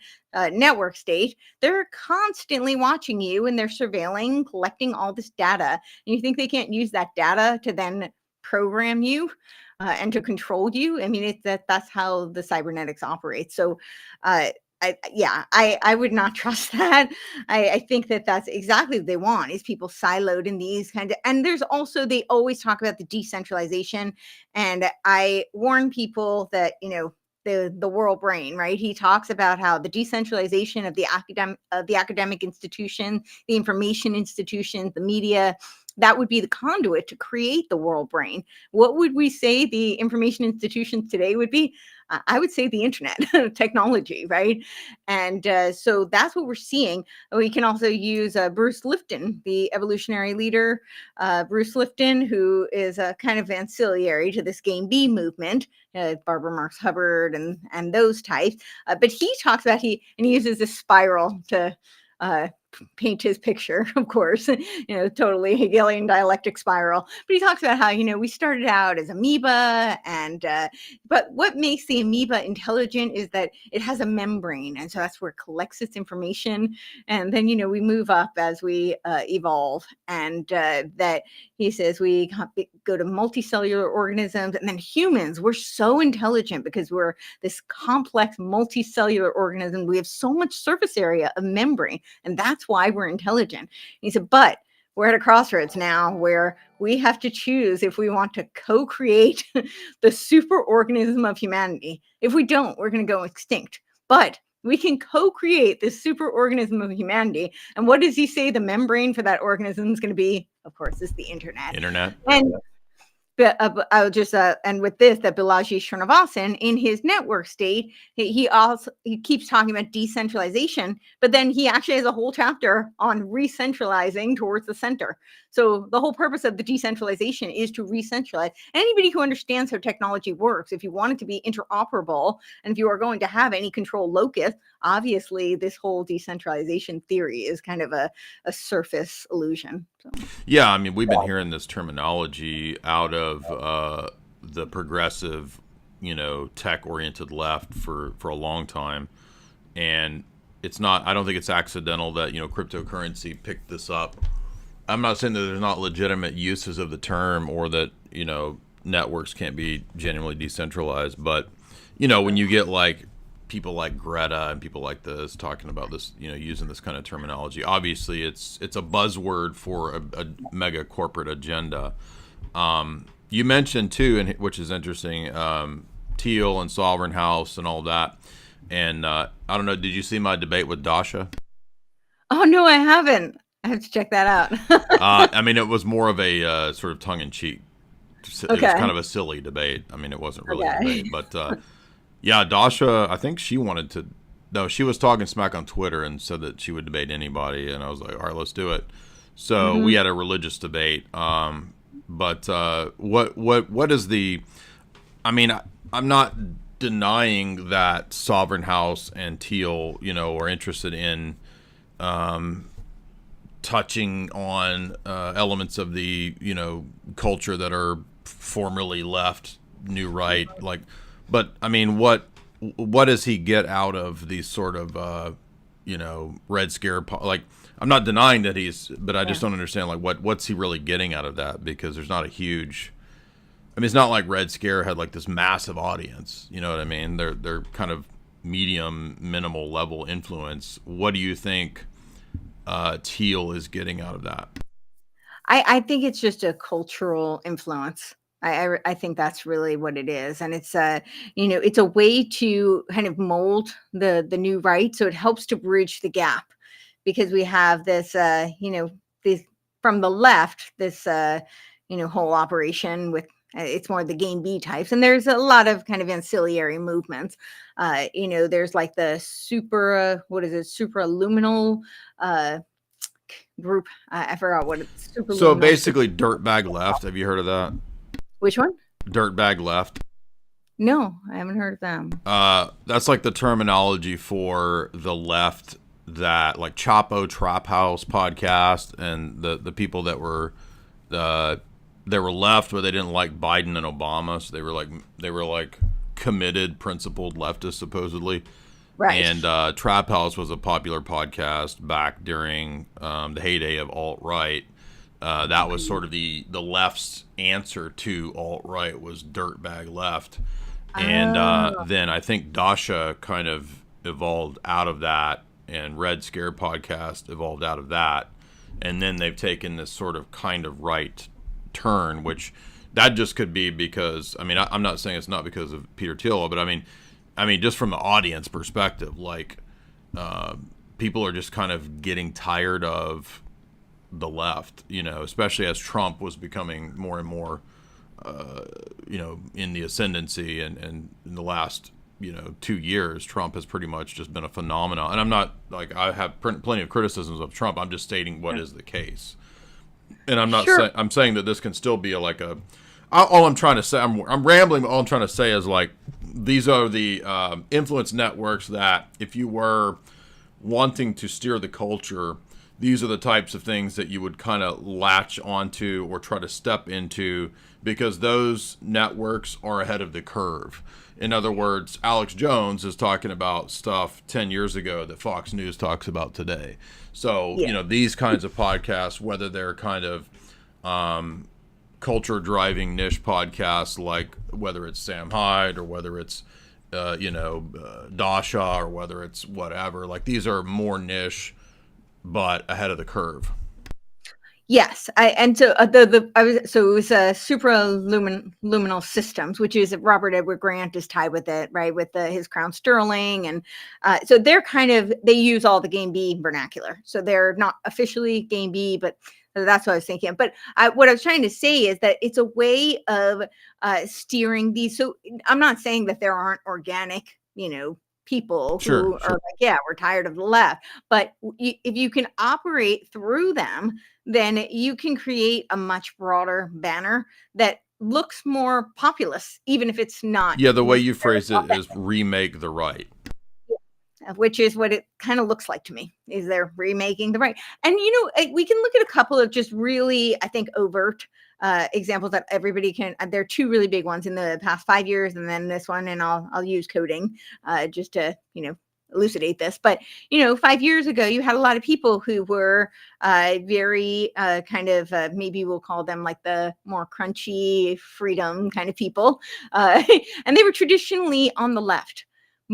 network state, they're constantly watching you and they're surveilling, collecting all this data. And you think they can't use that data to then program you and to control you? I mean, that's how the cybernetics operates. So, I would not trust that. I think that that's exactly what they want, is people siloed in these kinds of, and there's also, they always talk about the decentralization. And I warn people that, the world brain, right? He talks about how the decentralization of the academic institution, the information institutions, the media, that would be the conduit to create the world brain. What would we say the information institutions today would be? I would say the internet, technology, right? And so that's what we're seeing. We can also use Bruce Lipton, the evolutionary leader, Bruce Lipton, who is a kind of ancillary to this Game B movement, Barbara Marx Hubbard and those types. But he talks about, he uses this spiral to paint his picture, of course, totally Hegelian dialectic spiral. But he talks about how, we started out as amoeba, and but what makes the amoeba intelligent is that it has a membrane, and so that's where it collects its information. And then, we move up as we evolve, and that he says we go to multicellular organisms, and then humans, we're so intelligent because we're this complex multicellular organism. We have so much surface area of membrane, and that's why we're intelligent. And he said, but we're at a crossroads now where we have to choose if we want to co-create the superorganism of humanity. If we don't, we're going to go extinct. But we can co-create this superorganism of humanity. And what does he say the membrane for that organism is going to be? Of course, it's the internet. And I would just and with this, that Balaji Srinivasan in his network state, he keeps talking about decentralization, but then he actually has a whole chapter on recentralizing towards the center. So the whole purpose of the decentralization is to recentralize. Anybody who understands how technology works, if you want it to be interoperable, and if you are going to have any control locus, obviously this whole decentralization theory is kind of a surface illusion. So. Yeah, I mean, we've been hearing this terminology out of the progressive, tech-oriented left for a long time, and it's not. I don't think it's accidental that cryptocurrency picked this up. I'm not saying that there's not legitimate uses of the term, or that networks can't be genuinely decentralized, but when you get like people like Greta and people like this talking about this, using this kind of terminology, obviously it's a buzzword for a mega corporate agenda. You mentioned too, and which is interesting, Thiel and Sovereign House and all that. And I don't know, did you see my debate with Dasha? Oh no, I haven't. I have to check that out. I mean, it was more of a sort of tongue-in-cheek. It was kind of a silly debate. I mean, it wasn't really a debate, but yeah, Dasha, I think she wanted to. No, she was talking smack on Twitter and said that she would debate anybody, and I was like, all right, let's do it. So we had a religious debate. But what is the? I mean, I'm not denying that Sovereign House and Thiel, are interested in touching on elements of the culture that are formerly left, new right, like. But I mean, what does he get out of these sort of Red Scare? Like, I'm not denying that but I just don't understand like what's he really getting out of that, because there's not a huge. I mean, it's not like Red Scare had like this massive audience. You know what I mean? They're kind of medium, minimal level influence. What do you think Thiel is getting out of that? I think it's just a cultural influence. I think that's really what it is, and it's it's a way to kind of mold the new right, so it helps to bridge the gap because we have this, this from the left, this, whole operation with, it's more the game B types, and there's a lot of kind of ancillary movements. There's like the supraluminal group. I forgot what it's. So basically, dirtbag left. Have you heard of that? Which one? Dirtbag left. No, I haven't heard of them. That's like the terminology for the left, that like Chapo Trap House podcast, and the people that were they were left, but they didn't like Biden and Obama, so they were like committed, principled leftists supposedly. Right. And Trap House was a popular podcast back during the heyday of alt-right. That was sort of the left's answer to alt-right, was dirtbag left. And then I think Dasha kind of evolved out of that, and Red Scare podcast evolved out of that. And then they've taken this sort of kind of right turn, which that just could be because, I mean, I'm not saying it's not because of Peter Thiel, but I mean, just from the audience perspective, like people are just kind of getting tired of the left, especially as Trump was becoming more and more, in the ascendancy, and in the last, 2 years, Trump has pretty much just been a phenomenon. And I'm not like, I have plenty of criticisms of Trump. I'm just stating what is the case. And I'm not saying, I'm saying that this can still be all I'm trying to say, I'm rambling, but all I'm trying to say is, like, these are the influence networks that, if you were wanting to steer the culture, these are the types of things that you would kind of latch onto or try to step into, because those networks are ahead of the curve. In other words, Alex Jones is talking about stuff 10 years ago that Fox News talks about today. So, these kinds of podcasts, whether they're kind of culture driving niche podcasts, like whether it's Sam Hyde or whether it's Dasha or whether it's whatever, like these are more niche but ahead of the curve. Yes, so it was supraluminal systems, which is Robert Edward Grant is tied with it, right, with his Crown Sterling, and so they use all the Game B vernacular, so they're not officially Game B, but that's what I was thinking. But what I was trying to say is that it's a way of steering these. So I'm not saying that there aren't organic, people who are like, yeah, we're tired of the left. But if you can operate through them, then you can create a much broader banner that looks more populist, even if it's not. Yeah, the way you phrase it is remake the right. Which is what it kind of looks like to me, is they're remaking the right. And, we can look at a couple of just really, I think, overt examples that everybody can. There are two really big ones in the past 5 years, and then this one, and I'll use coding just to, elucidate this. But, 5 years ago, you had a lot of people who were very kind of, maybe we'll call them like the more crunchy freedom kind of people. And they were traditionally on the left.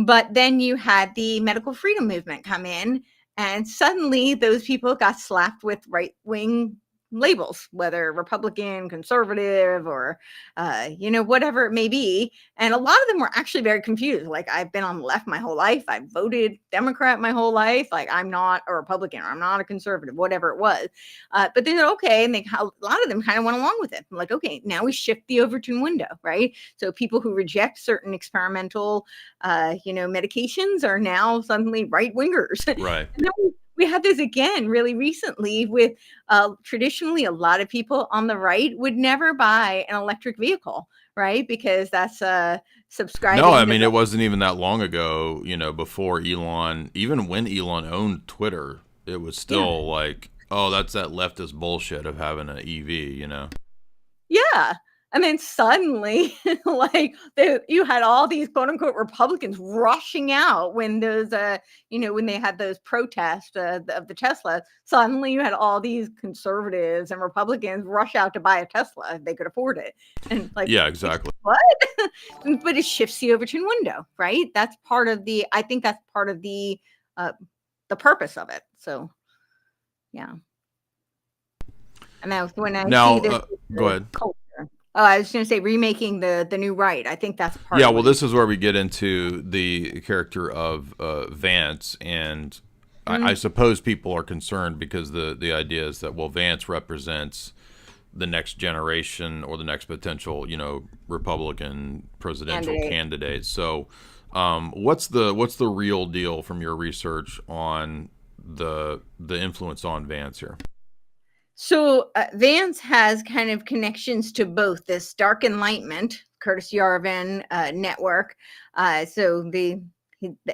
But then you had the medical freedom movement come in, and suddenly those people got slapped with right-wing labels, whether Republican, conservative, or, whatever it may be. And a lot of them were actually very confused. Like, I've been on the left my whole life. I've voted Democrat my whole life. Like, I'm not a Republican, or I'm not a conservative, whatever it was. But they said, okay. And a lot of them kind of went along with it. I'm like, okay, now we shift the Overton window, right? So people who reject certain experimental, medications are now suddenly right-wingers. Right. And then we had this again really recently with traditionally a lot of people on the right would never buy an electric vehicle, right? Because that's subscribing. No, I mean, it wasn't even that long ago, before Elon, even when Elon owned Twitter, it was still like, oh, that's that leftist bullshit of having an EV, Yeah. And then suddenly, you had all these quote unquote Republicans rushing out when those, when they had those protests of the Tesla. Suddenly, you had all these conservatives and Republicans rush out to buy a Tesla if they could afford it. And yeah, exactly. What? But it shifts the Overton window, right? That's part of I think that's part of the purpose of it. So, yeah. And now when I see this, go ahead. Culture. Oh, I was going to say remaking the new right. I think that's part. Yeah, well, this is where we get into the character of Vance, and I suppose people are concerned because the idea is that, well, Vance represents the next generation or the next potential, Republican presidential candidate. So, what's the real deal from your research on the influence on Vance here? So Vance has kind of connections to both this dark enlightenment, Curtis Yarvin network. So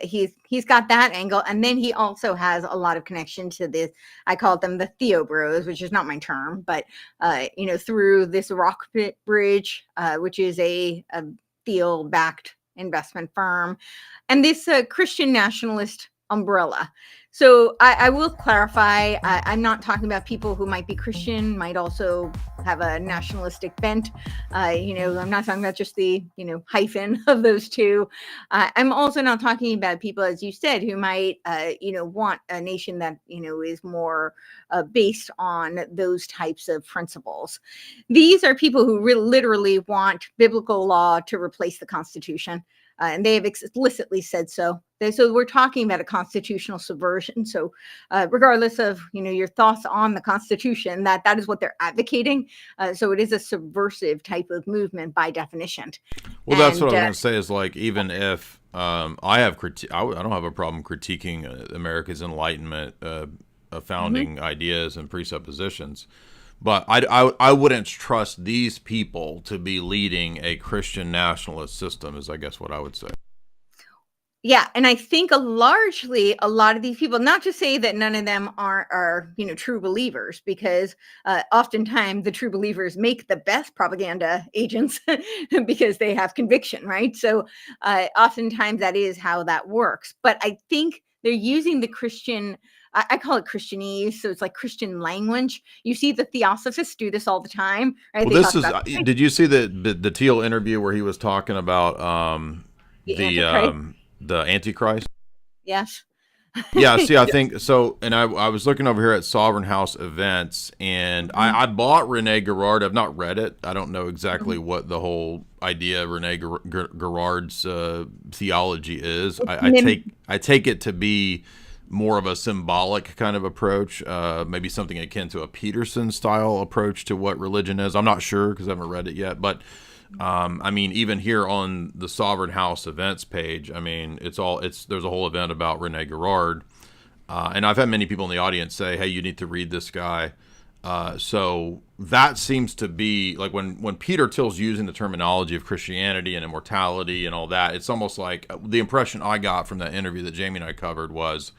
he's got that angle, and then he also has a lot of connection to this. I call them the Theo-bros, which is not my term, but through this Rockpit Bridge, which is a Thiel-backed investment firm, and this Christian nationalist umbrella. So I will clarify, I'm not talking about people who might be Christian, might also have a nationalistic bent. I'm not talking about just the, hyphen of those two. I'm also not talking about people, as you said, who might, want a nation that, is more based on those types of principles. These are people who really literally want biblical law to replace the Constitution. And they have explicitly said so. So we're talking about a constitutional subversion. So regardless of your thoughts on the Constitution, that is what they're advocating. So it is a subversive type of movement by definition. Well, that's what I was going to say. Is like, even if I don't have a problem critiquing America's Enlightenment founding ideas and presuppositions. But I wouldn't trust these people to be leading a Christian nationalist system, is I guess what I would say. Yeah, and I think a lot of these people, not to say that none of them are true believers, because oftentimes the true believers make the best propaganda agents because they have conviction, right? So oftentimes that is how that works. But I think they're using the Christian, I call it Christianese, so it's like Christian language. You see the Theosophists do this all the time, right? Well, did you see the Thiel interview where he was talking about the Antichrist? Yes. Yeah, see, I think so. And I was looking over here at Sovereign House events, and I bought Rene Girard. I've not read it. I don't know exactly what the whole idea of Rene Girard's theology is. I take it to be more of a symbolic kind of approach, maybe something akin to a Peterson style approach to what religion is. I'm not sure because I haven't read it yet, but even here on the Sovereign House events page, there's a whole event about Rene Girard, and I've had many people in the audience say, "Hey, you need to read this guy." So that seems to be like when Peter Thiel's using the terminology of Christianity and immortality and all that, it's almost like the impression I got from that interview that Jamie and I covered was,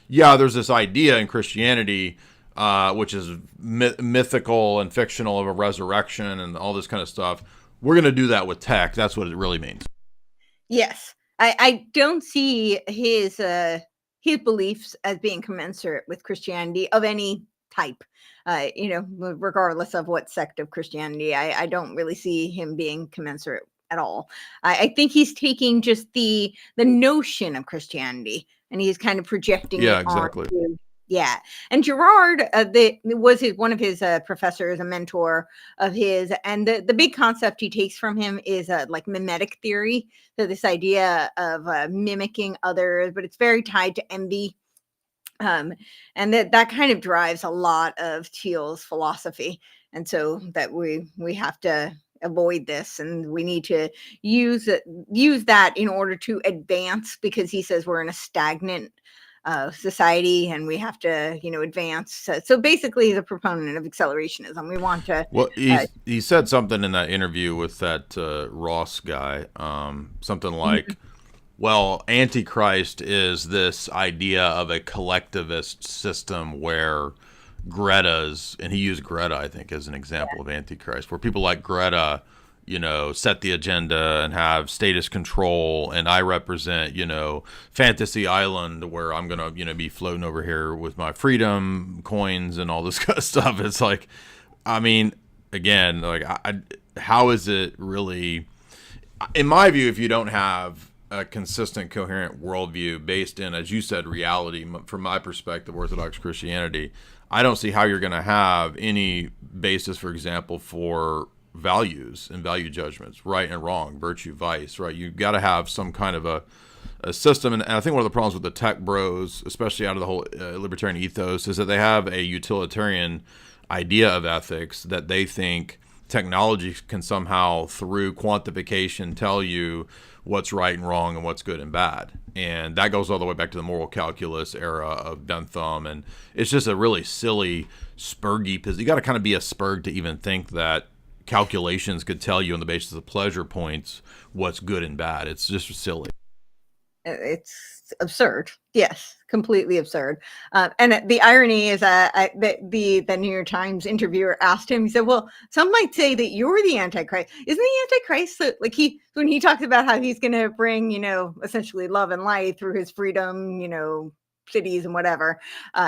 yeah, there's this idea in Christianity, which is mythical and fictional, of a resurrection and all this kind of stuff. We're going to do that with tech. That's what it really means. Yes. I don't see his beliefs as being commensurate with Christianity of any type, regardless of what sect of Christianity. I don't really see him being commensurate at all. I think he's taking just the notion of Christianity and he's kind of projecting it exactly. onto. Yeah. And Girard was one of his professors, a mentor of his. And the big concept he takes from him is like mimetic theory. So this idea of mimicking others, but it's very tied to envy. And that kind of drives a lot of Thiel's philosophy. And so that we have to avoid this, and we need to use that in order to advance, because he says we're in a stagnant society and we have to advance. So basically he's a proponent of accelerationism. We want to he said something in that interview with that Ross guy, something like, well, Antichrist is this idea of a collectivist system where Greta's, and he used Greta, I think, as an example of Antichrist, where people like Greta, set the agenda and have status control, and I represent, Fantasy Island, where I'm gonna, be floating over here with my freedom coins and all this kind of stuff. It's like, again, like, how is it really? In my view, if you don't have a consistent, coherent worldview based in, as you said, reality, from my perspective, Orthodox Christianity, I don't see how you're going to have any basis, for example, for values and value judgments, right and wrong, virtue, vice, right? You've got to have some kind of a a system. And I think one of the problems with the tech bros, especially out of the whole libertarian ethos, is that they have a utilitarian idea of ethics that they think technology can somehow, through quantification, tell you what's right and wrong and what's good and bad. And that goes all the way back to the moral calculus era of Bentham. And it's just a really silly, spurgy position. You got to kind of be a spurg to even think that calculations could tell you on the basis of pleasure points what's good and bad. It's just silly. It's absurd. Yes, completely absurd. And the irony is the New York Times interviewer asked him, he said, well, some might say that you're the Antichrist. Isn't the Antichrist, like when he talks about how he's going to bring, essentially love and light through his freedom, cities and whatever.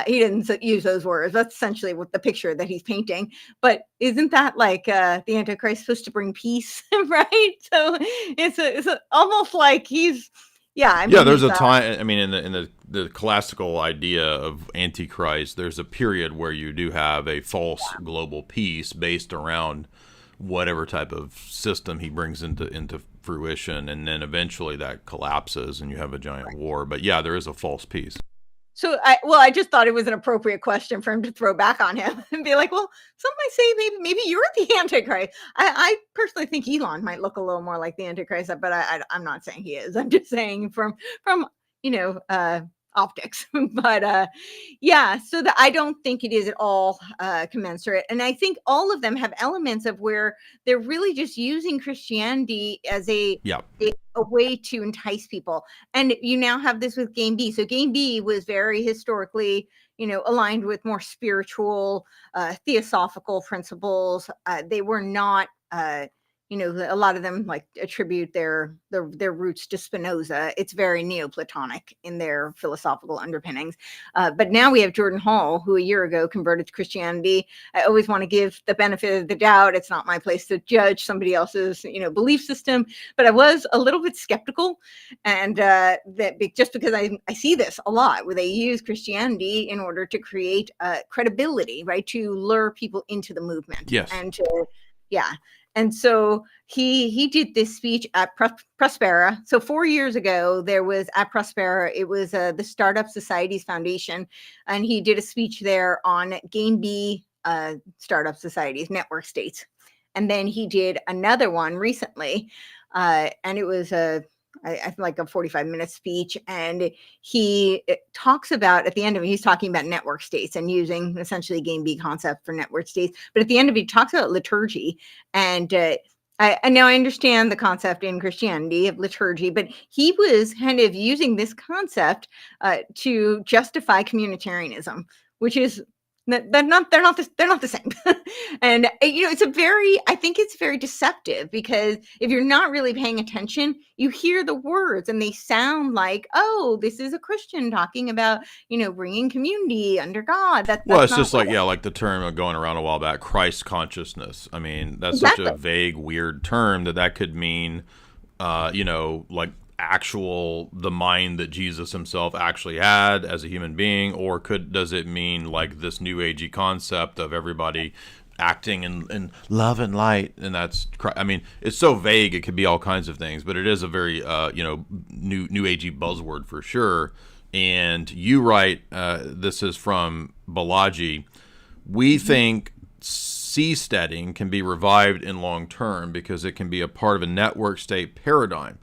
He didn't use those words. That's essentially what the picture that he's painting. But isn't that like the Antichrist supposed to bring peace, right? So it's almost like he's, there's a time. I mean, in the classical idea of Antichrist, there's a period where you do have a false global peace based around whatever type of system he brings into fruition, and then eventually that collapses and you have a giant war. But yeah, there is a false peace. So I just thought it was an appropriate question for him to throw back on him and be like, well, some might say maybe you're the Antichrist. I personally think Elon might look a little more like the Antichrist, but I'm not saying he is. I'm just saying from optics. But so I don't think it is at all commensurate. And I think all of them have elements of where they're really just using Christianity as a way to entice people. And you now have this with Game B. So Game B was very historically, aligned with more spiritual, theosophical principles. They were not a lot of them like attribute their roots to Spinoza. It's very Neoplatonic in their philosophical underpinnings. But now we have Jordan Hall, who a year ago converted to Christianity. I always want to give the benefit of the doubt. It's not my place to judge somebody else's, belief system. But I was a little bit skeptical, and that just because I see this a lot, where they use Christianity in order to create credibility, right, to lure people into the movement. Yes. And so he did this speech at Prospera. So 4 years ago, there was at Prospera, it was the Startup Societies Foundation, and he did a speech there on Game B startup societies, network states. And then he did another one recently, and it was I feel like a 45-minute speech. And he talks about, at the end of it, he's talking about network states and using essentially Game B concept for network states. But at the end of it, he talks about liturgy. And I now I understand the concept in Christianity of liturgy, but he was kind of using this concept to justify communitarianism, which is they're not the same. And I think it's very deceptive, because if you're not really paying attention, you hear the words and they sound like, oh, this is a Christian talking about, bringing community under God. It's just like the term going around a while back, Christ consciousness. I mean, that's such a vague, weird term that could mean, like the mind that Jesus himself actually had as a human being, or does it mean like this new agey concept of everybody acting in love and light? And that's, I mean, it's so vague, it could be all kinds of things, but it is a very new agey buzzword for sure. And you write, this is from Balaji, we think seasteading can be revived in long term because it can be a part of a network state paradigm.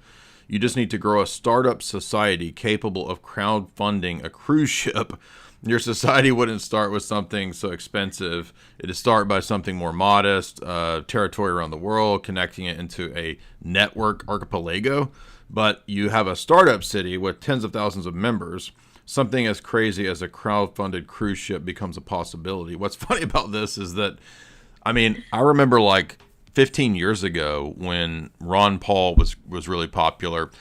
You just need to grow a startup society capable of crowdfunding a cruise ship. Your society wouldn't start with something so expensive. It'd start by something more modest, territory around the world, connecting it into a network archipelago. But you have a startup city with tens of thousands of members. Something as crazy as a crowdfunded cruise ship becomes a possibility. What's funny about this is that, I mean, I remember like 15 years ago when Ron Paul was really popular,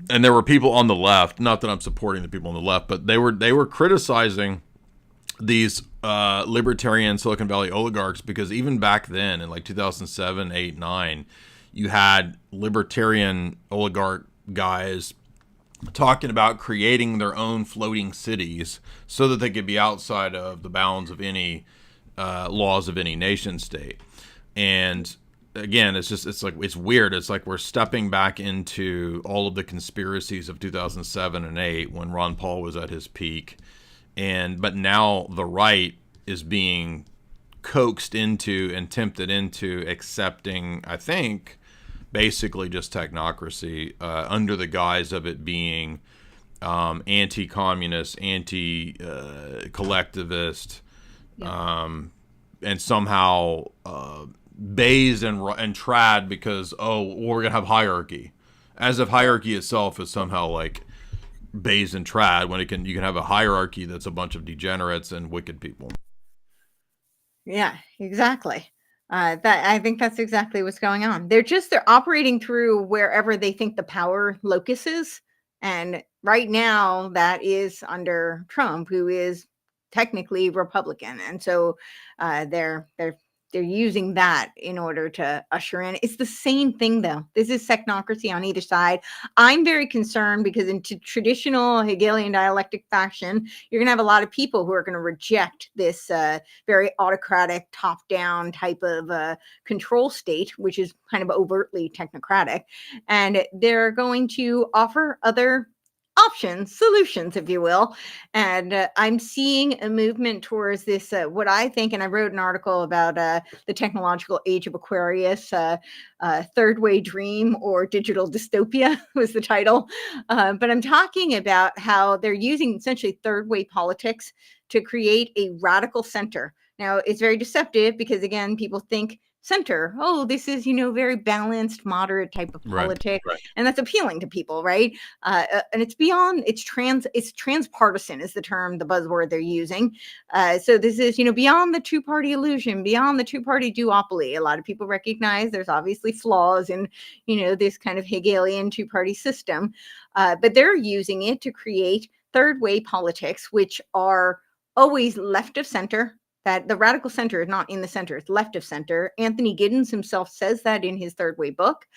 and there were people on the left, not that I'm supporting the people on the left, but they were criticizing these libertarian Silicon Valley oligarchs, because even back then in like 2007, 8, 9, you had libertarian oligarch guys talking about creating their own floating cities so that they could be outside of the bounds of any laws of any nation state. And again, it's weird. It's like we're stepping back into all of the conspiracies of 2007 and 8 when Ron Paul was at his peak, but now the right is being coaxed into and tempted into accepting, I think, basically just technocracy under the guise of it being anti-communist, anti-collectivist, and somehow bays and trad because we're gonna have hierarchy, as if hierarchy itself is somehow like bays and trad when you can have a hierarchy that's a bunch of degenerates and wicked people. Yeah, exactly. That I think that's exactly what's going on. They're operating through wherever they think the power locus is, and right now that is under Trump, who is technically Republican, and so they're using that in order to usher in. It's the same thing, though. This is technocracy on either side. I'm very concerned because in traditional Hegelian dialectic fashion, you're going to have a lot of people who are going to reject this very autocratic, top-down type of control state, which is kind of overtly technocratic, and they're going to offer other options, solutions, if you will. And I'm seeing a movement towards this, what I think, and I wrote an article about the technological age of Aquarius, third way dream or digital dystopia was the title. But I'm talking about how they're using essentially third way politics to create a radical center. Now, it's very deceptive because, again, people think center. Oh, this is, very balanced, moderate type of politics. Right. And that's appealing to people, right? And it's beyond, it's transpartisan is the term, the buzzword they're using. So this is, beyond the two-party illusion, beyond the two-party duopoly. A lot of people recognize there's obviously flaws in, this kind of Hegelian two-party system, but they're using it to create third-way politics, which are always left of center. That the radical center is not in the center, it's left of center. Anthony Giddens himself says that in his Third Way book.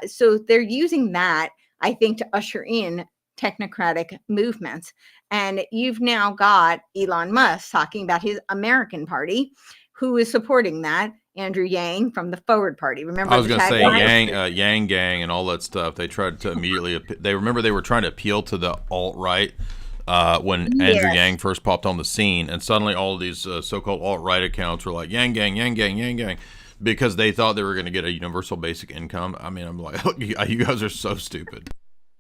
So they're using that, I think, to usher in technocratic movements. And you've now got Elon Musk talking about his American party, who is supporting that. Andrew Yang from the Forward Party. Remember, I was going to say Yang Gang and all that stuff. They tried to immediately. They were trying to appeal to the alt-right. When Andrew Yang first popped on the scene, and suddenly all of these so-called alt-right accounts were like Yang Gang, Yang Gang, Yang Gang, because they thought they were going to get a universal basic income. I mean, I'm like, you guys are so stupid.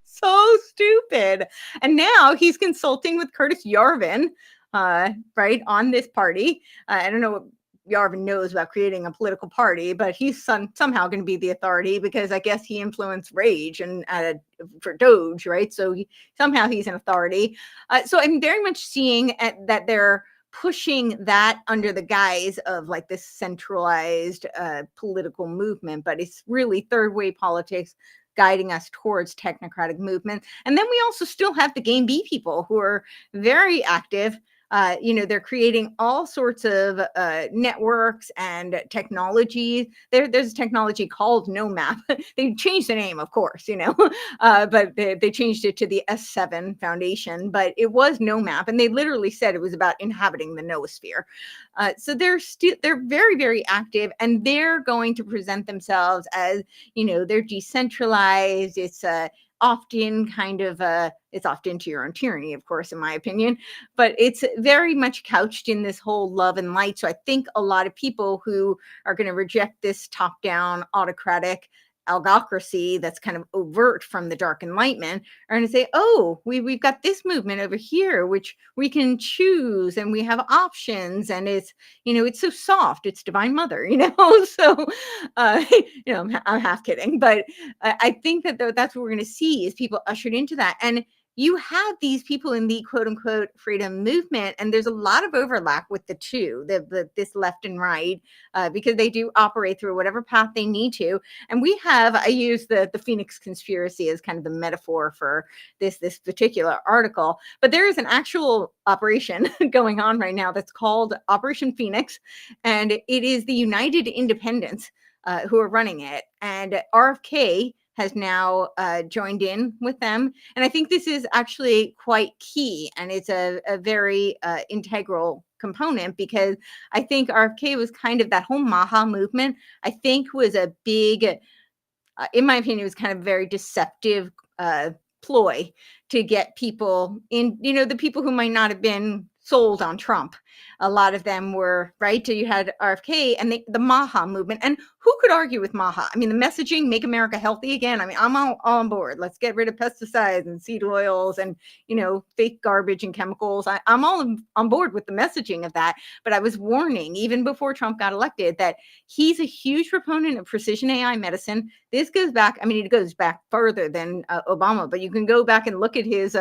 So stupid. And now he's consulting with Curtis Yarvin, right, on this party. I don't know what Yarvin knows about creating a political party, but he's somehow going to be the authority because I guess he influenced Rage and for Doge, right? So somehow he's an authority. So I'm very much seeing that they're pushing that under the guise of like this centralized political movement, but it's really third way politics guiding us towards technocratic movement. And then we also still have the Game B people who are very active. They're creating all sorts of networks and technologies. There's a technology called NoMap. They changed the name, of course, but they changed it to the S7 Foundation. But it was NoMap, and they literally said it was about inhabiting the noosphere. So they're very, very active, and they're going to present themselves as, they're decentralized. It's often it's often to your own tyranny, of course, in my opinion, but it's very much couched in this whole love and light. So I think a lot of people who are going to reject this top-down autocratic algocracy that's kind of overt from the dark Enlightenment are going to say, oh, we've got this movement over here, which we can choose and we have options, and it's, it's so soft, it's Divine Mother, so, I'm half kidding, but I think that that's what we're going to see is people ushered into that. And you have these people in the quote unquote freedom movement, and there's a lot of overlap with the two, this left and right, because they do operate through whatever path they need to. And I use the Phoenix conspiracy as kind of the metaphor for this particular article, but there is an actual operation going on right now that's called Operation Phoenix, and it is the United Independents who are running it. And RFK has now joined in with them. And I think this is actually quite key. And it's a very integral component, because I think RFK was kind of, that whole Maha movement, I think was a big, in my opinion, it was kind of very deceptive ploy to get people in, the people who might not have been sold on Trump. A lot of them were, right? So you had RFK and the Maha movement. And who could argue with Maha? I mean, the messaging, make America healthy again. I mean, I'm all on board. Let's get rid of pesticides and seed oils and, fake garbage and chemicals. I'm all on board with the messaging of that. But I was warning, even before Trump got elected, that he's a huge proponent of precision AI medicine. This goes back, I mean, it goes back further than Obama, but you can go back and look at his,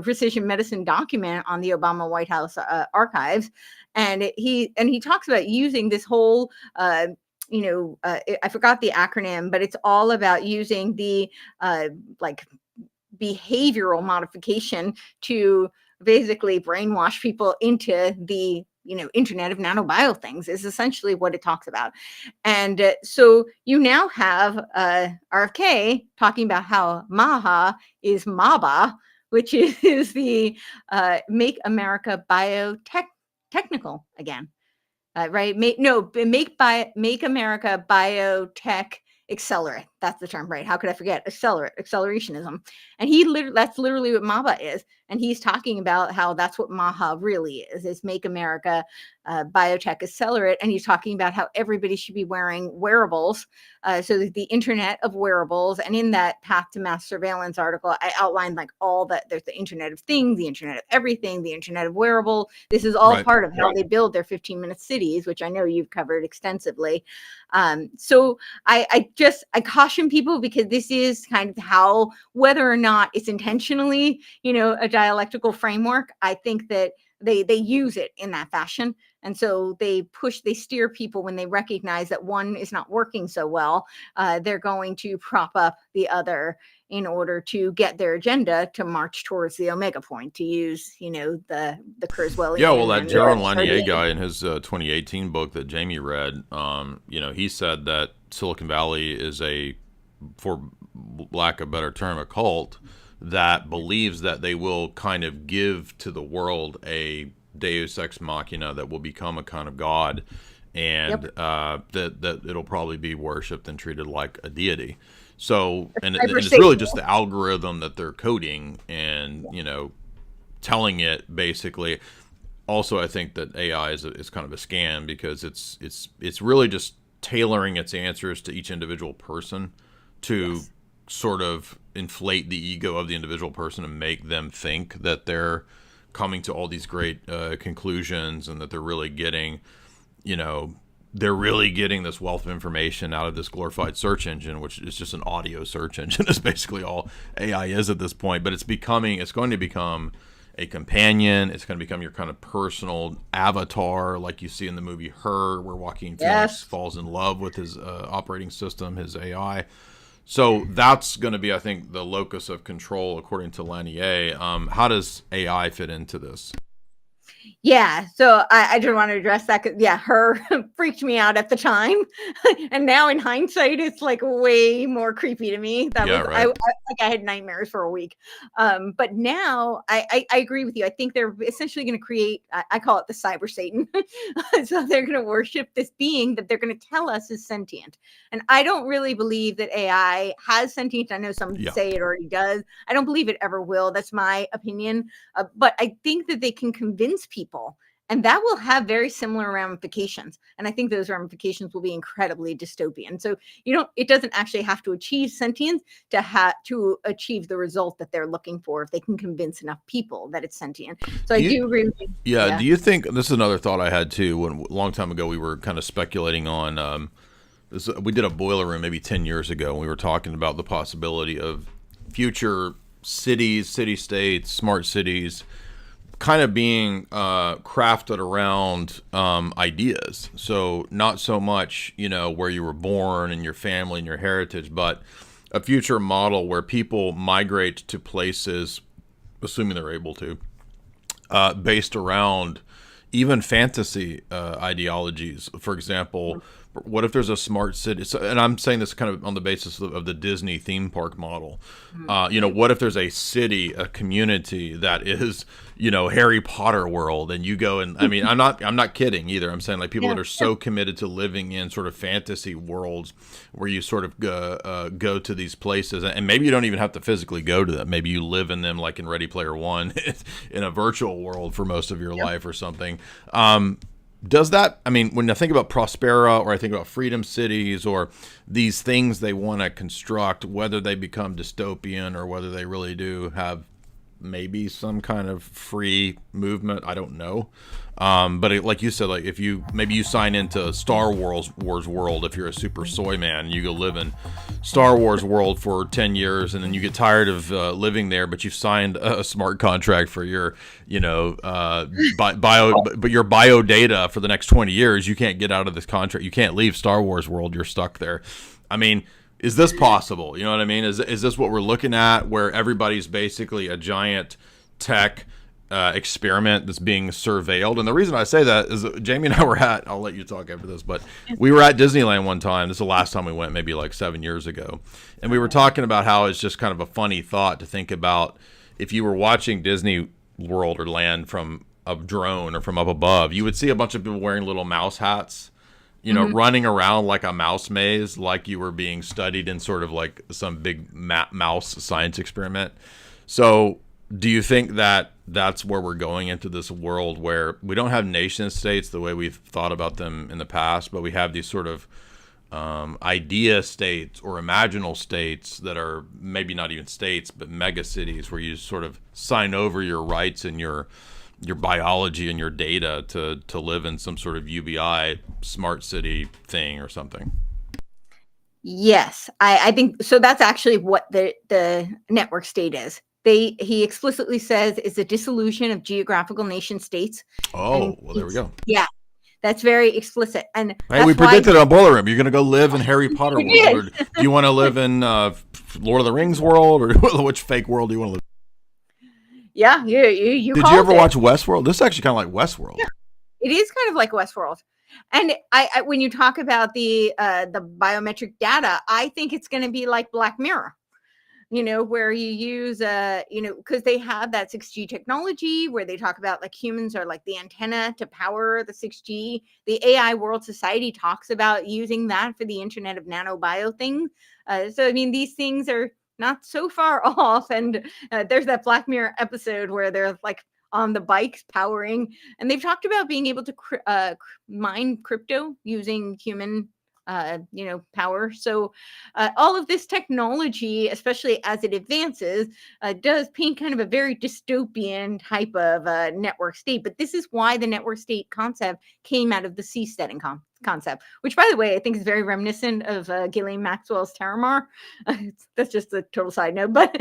precision medicine document on the Obama White House archives. And he talks about using this whole, I forgot the acronym, but it's all about using the like behavioral modification to basically brainwash people into the Internet of Nanobio things, is essentially what it talks about. And so you now have RFK talking about how Maha is MABA, which is the Make America Biotechnical again. Right? Make America Biotech Accelerate. That's the term, right? How could I forget? Accelerationism. And that's literally what MABA is. And he's talking about how that's what MAHA really is Make America Biotech Accelerate. And he's talking about how everybody should be wearing wearables. So the Internet of Wearables. And in that Path to Mass Surveillance article, I outlined like all that. There's the Internet of Things, the Internet of Everything, the Internet of Wearable. This is all part of how they build their 15-minute cities, which I know you've covered extensively. So I caution people, because this is kind of how, whether or not it's intentionally, a dialectical framework, I think that they use it in that fashion. And so they steer people when they recognize that one is not working so well. They're going to prop up the other in order to get their agenda to march towards the omega point, to use, the Kurzweilian. Yeah, well, that Jaron Lanier guy in his 2018 book that Jamie read, he said that Silicon Valley is for lack of a better term, a cult that believes that they will kind of give to the world a deus ex machina that will become a kind of god, and that it'll probably be worshipped and treated like a deity. So, and it's really just the algorithm that they're coding and, telling it basically. Also, I think that AI is kind of a scam, because it's really just tailoring its answers to each individual person to sort of inflate the ego of the individual person and make them think that they're coming to all these great conclusions, and that they're really getting, this wealth of information out of this glorified search engine, which is just an audio search engine. Is basically all AI is at this point. But it's going to become a companion. It's going to become your kind of personal avatar, like you see in the movie Her, where Joaquin Phoenix falls in love with his operating system, his AI. So that's going to be, I think, the locus of control, according to Lanier. How does AI fit into this? Yeah, so I didn't want to address that because, Her freaked me out at the time, and now in hindsight, it's like way more creepy to me. I had nightmares for a week. But now I agree with you. I think they're essentially going to create, I call it the cyber Satan. So they're going to worship this being that they're going to tell us is sentient. And I don't really believe that AI has sentience. I know some say it already does. I don't believe it ever will. That's my opinion. But I think that they can convince people, and that will have very similar ramifications. And I think those ramifications will be incredibly dystopian. So it doesn't actually have to achieve sentience to achieve the result that they're looking for, if they can convince enough people that it's sentient. So I do agree with you. Yeah. Do you think, this is another thought I had too, when a long time ago we were kind of speculating on, we did a boiler room maybe 10 years ago, and we were talking about the possibility of future cities, city-states, smart cities, kind of being crafted around ideas. So not so much, where you were born and your family and your heritage, but a future model where people migrate to places, assuming they're able to, based around even fantasy ideologies. For example, what if there's a smart city? So, and I'm saying this kind of on the basis of the Disney theme park model. You know, what if there's a city, a community that is, you know, Harry Potter world, and you go and I mean, I'm not kidding either. I'm saying like people that are so committed to living in sort of fantasy worlds where you sort of go to these places, and maybe you don't even have to physically go to them. Maybe you live in them, like in Ready Player One, in a virtual world for most of your life or something. Does that, I mean, when I think about Prospera, or I think about freedom cities, or these things they want to construct, whether they become dystopian or whether they really do have maybe some kind of free movement, I don't know. But like you said, like if maybe you sign into Star Wars world, if you're a super soy man, and you go live in Star Wars world for 10 years, and then you get tired of living there, but you've signed a smart contract for your, you know, but your bio data for the next 20 years, you can't get out of this contract. You can't leave Star Wars world. You're stuck there. I mean, is this possible? You know what I mean? Is this what we're looking at, where everybody's basically a giant tech experiment that's being surveilled? And the reason I say that is that Jamie and I were I'll let you talk after this, but we were at Disneyland one time. This is the last time we went, maybe like 7 years ago. And we were talking about how it's just kind of a funny thought to think about if you were watching Disney World or Land from a drone or from up above, you would see a bunch of people wearing little mouse hats, you know, running around like a mouse maze, like you were being studied in sort of like some big mouse science experiment. So do you think that that's where we're going into this world where we don't have nation states the way we've thought about them in the past, but we have these sort of idea states or imaginal states that are maybe not even states, but mega cities where you sort of sign over your rights and your biology and your data to live in some sort of UBI smart city thing or something? Yes, I think so. That's actually what the network state is. He explicitly says it's a dissolution of geographical nation states. Oh, well, there we go. Yeah, that's very explicit. And hey, we predicted on Boiler Room, you're going to go live in Harry Potter world, or do you want to live in Lord of the Rings world, or which fake world do you want to live in? Yeah, you Did you ever watch Westworld? This is actually kind of like Westworld. Yeah, it is kind of like Westworld. And I when you talk about the biometric data, I think it's going to be like Black Mirror. You know, where you use, you know, because they have that 6G technology where they talk about like humans are like the antenna to power the 6G. The AI World Society talks about using that for the Internet of Nanobio thing. So, I mean, these things are not so far off. And there's that Black Mirror episode where they're like on the bikes powering, and they've talked about being able to mine crypto using human you know, power. So all of this technology, especially as it advances, does paint kind of a very dystopian type of network state. But this is why the network state concept came out of the seasteading concept, which, by the way, I think is very reminiscent of Ghislaine Maxwell's Terramar. That's just a total side note. But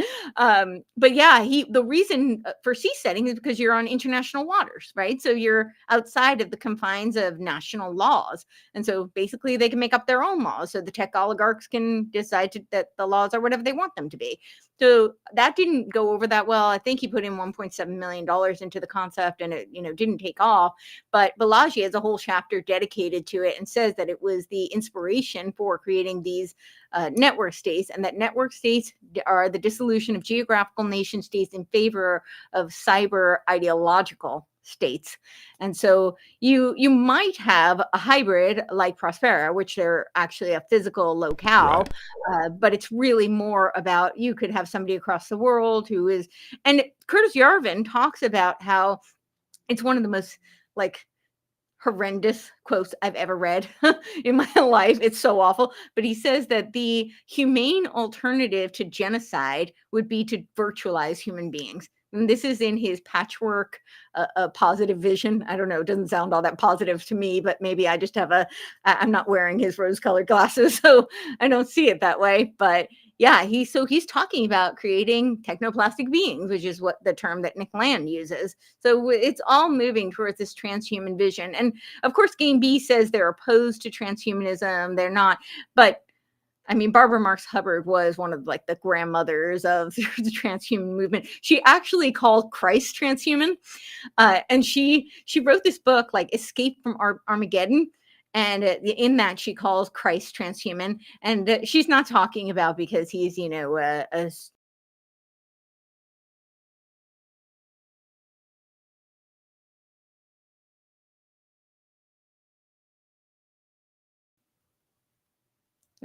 yeah, the reason for seasteading is because you're on international waters, right? So you're outside of the confines of national laws. And so basically they can make up their own laws. So the tech oligarchs can decide that the laws are whatever they want them to be. So that didn't go over that well. I think he put in $1.7 million into the concept, and it, you know, didn't take off. But Balaji has a whole chapter dedicated to it and says that it was the inspiration for creating these network states, and that network states are the dissolution of geographical nation states in favor of cyber ideological states. And so you might have a hybrid like Prospera, which are actually a physical locale, right. But it's really more about, you could have somebody across the world who is, and Curtis Yarvin talks about how it's one of the most like horrendous quotes I've ever read in my life. It's so awful. But he says that the humane alternative to genocide would be to virtualize human beings. And this is in his patchwork, positive vision. I don't know. It doesn't sound all that positive to me, but maybe I just have I'm not wearing his rose-colored glasses, so I don't see it that way. But yeah, he's talking about creating technoplastic beings, which is what the term that Nick Land uses. So it's all moving towards this transhuman vision. And of course, Game B says they're opposed to transhumanism. They're not, but I mean, Barbara Marx Hubbard was one of like the grandmothers of the transhuman movement. She actually called Christ transhuman. And she wrote this book like Escape from Armageddon. And in that, she calls Christ transhuman. And she's not talking about because he's, you know, are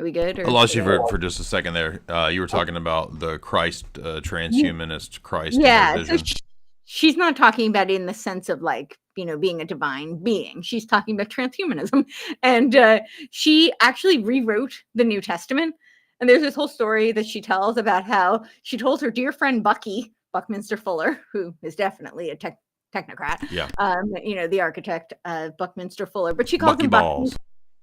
we good? I Or lost you for just a second there. You were talking about the Christ, transhumanist Christ in her yeah, so vision. she's not talking about it in the sense of like, you know, being a divine being. She's talking about transhumanism. And she actually rewrote the New Testament. And there's this whole story that she tells about how she told her dear friend Buckminster Fuller, who is definitely a technocrat, Yeah. you know, the architect, Buckminster Fuller, but she calls Bucky him Bucky. balls.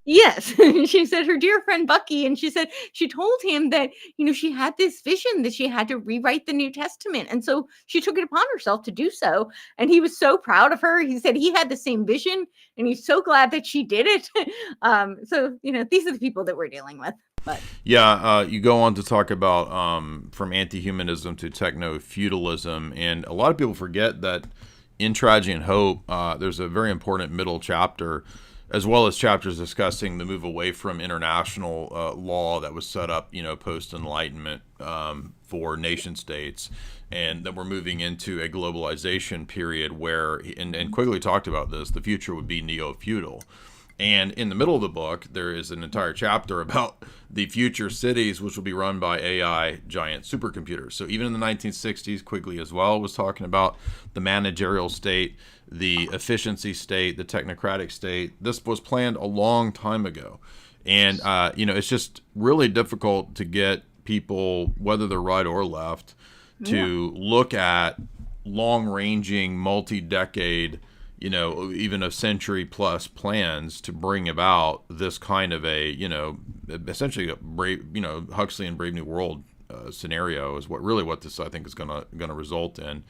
Yes, she said her dear friend Bucky, and she said she told him that, you know, she had this vision that she had to rewrite the New Testament. And so she took it upon herself to do so. And he was so proud of her. He said he had the same vision and he's so glad that she did it. So, you know, these are the people that we're dealing with. But Yeah, you go on to talk about from anti-humanism to techno-feudalism, and a lot of people forget that in Tragedy and Hope, there's a very important middle chapter, as well as chapters discussing the move away from international law that was set up, you know, post-Enlightenment for nation states, and that we're moving into a globalization period where, and Quigley talked about this, the future would be neo-feudal. And in the middle of the book, there is an entire chapter about the future cities, which will be run by AI giant supercomputers. So even in the 1960s, Quigley as well was talking about the managerial state, the efficiency state, the technocratic state. This was planned a long time ago. And, you know, it's just really difficult to get people, whether they're right or left, to look at long-ranging, multi-decade, you know, even a century plus plans to bring about this kind of a, you know, essentially a brave, you know, Huxley and Brave New World scenario is what this I think is gonna result in.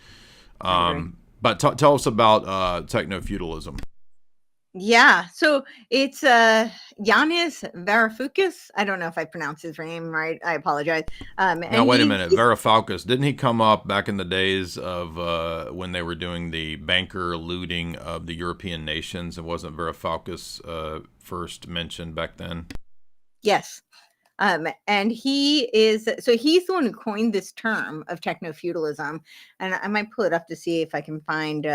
But tell us about techno-feudalism. yeah, so it's Yanis Varoufakis. I don't know if I pronounced his name right. I apologize. Now, And wait a minute. Varoufakis, didn't he come up back in the days of when they were doing the banker looting of the European nations? And wasn't Varoufakis first mentioned back then? yes. And he's the one who coined this term of techno-feudalism. And I might pull it up to see if I can find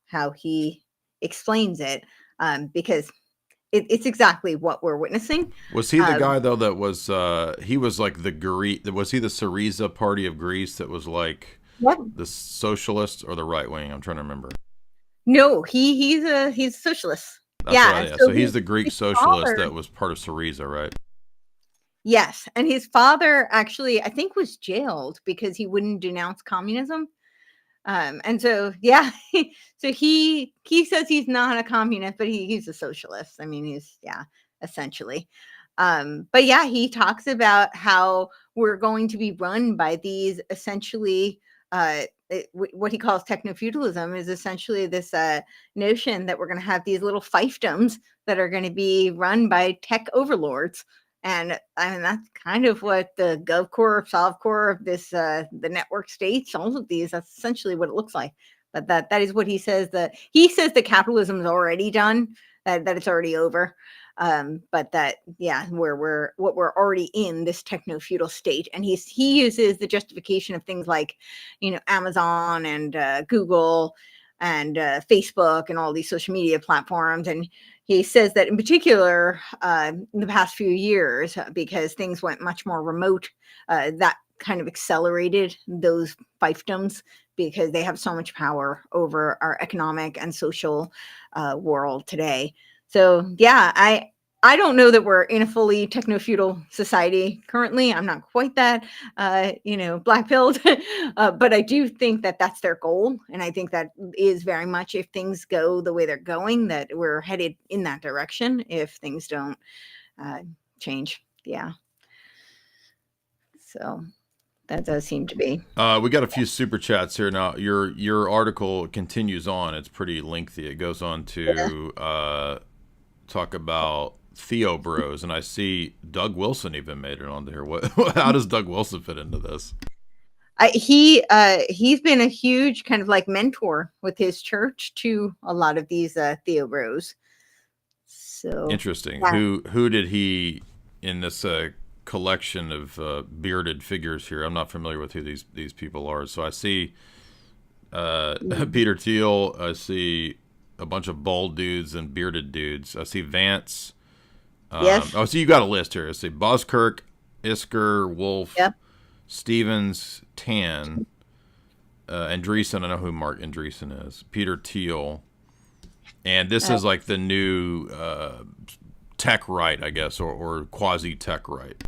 how he explains it, because it's exactly what we're witnessing. Was he the guy though that was he was like the Greek? Was he the Syriza party of Greece that was like What? the socialists or the right wing? I'm trying to remember. No, he's a socialist. That's Yeah, right. and Yeah. so So he's the Greek his socialist father, that was part of Syriza, right? yes, and his father actually, I think, was jailed because he wouldn't denounce communism. And so, yeah, so he says he's not a communist, but he's a socialist. I mean, he's, yeah, essentially. But yeah, he talks about how we're going to be run by these essentially, what he calls techno-feudalism is essentially this notion that we're going to have these little fiefdoms that are going to be run by tech overlords. And I mean, that's kind of what the GovCore, SovCore of this, the network states, all of these, that's essentially what it looks like. But that is what he says, that he says that capitalism is already done, that it's already over. But that, yeah, what we're already in this techno-feudal state. And he uses the justification of things like, you know, Amazon and Google and Facebook and all these social media platforms. And he says that in particular, in the past few years, because things went much more remote, that kind of accelerated those fiefdoms because they have so much power over our economic and social world today. So yeah, I don't know that we're in a fully techno-feudal society currently. I'm not quite that, you know, black-pilled, but I do think that that's their goal. And I think that is very much, if things go the way they're going, that we're headed in that direction if things don't change. Yeah. So that does seem to be. We got a few super chats here now. Your article continues on. It's pretty lengthy. It goes on to talk about Theo-bros, and I see Doug Wilson even made it onto here. How does Doug Wilson fit into this? He's been a huge kind of like mentor with his church to a lot of these Theo-bros. So Interesting. yeah. Who did he in this collection of bearded figures here? I'm not familiar with who these people are. So I see Peter Thiel. I see a bunch of bald dudes and bearded dudes. I see Vance. Yes. Oh, so you got a list here. I see Buskirk, Isker, Wolf, Yep. Stevens, Tan, Andreessen. I know who Mark Andreessen is. Peter Thiel. And this is like the new tech right, I guess, or quasi tech right.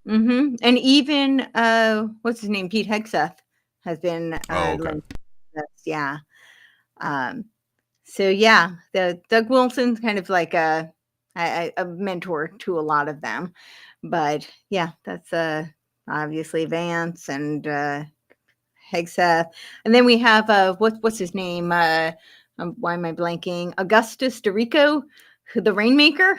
And even what's his name? Pete Hegseth has been Oh, okay. linked to this. Yeah. Um, so yeah, the Doug Wilson's kind of like a mentor to a lot of them. But yeah, that's obviously Vance and Hegseth. And then we have what's his name? Why am I blanking? Augustus Dorico, the Rainmaker.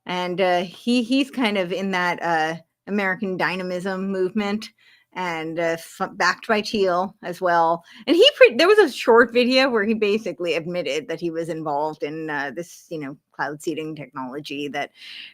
And he's kind of in that American dynamism movement, and backed by Thiel as well. And there was a short video where he basically admitted that he was involved in this, cloud seeding technology that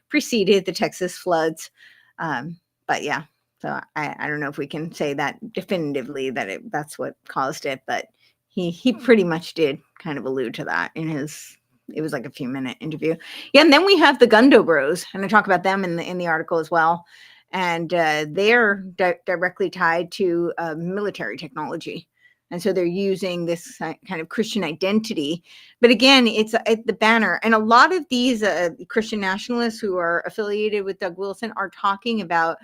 preceded the Texas floods. But yeah, so I don't know if we can say that definitively that that's what caused it, but he pretty much did kind of allude to that in his. It was like a few minute interview. Yeah, and then we have the Gundo-bros, and I talk about them in the article as well. And they're directly tied to military technology, and so they're using this kind of Christian identity. But again, it's the banner, and a lot of these Christian nationalists who are affiliated with Doug Wilson are talking about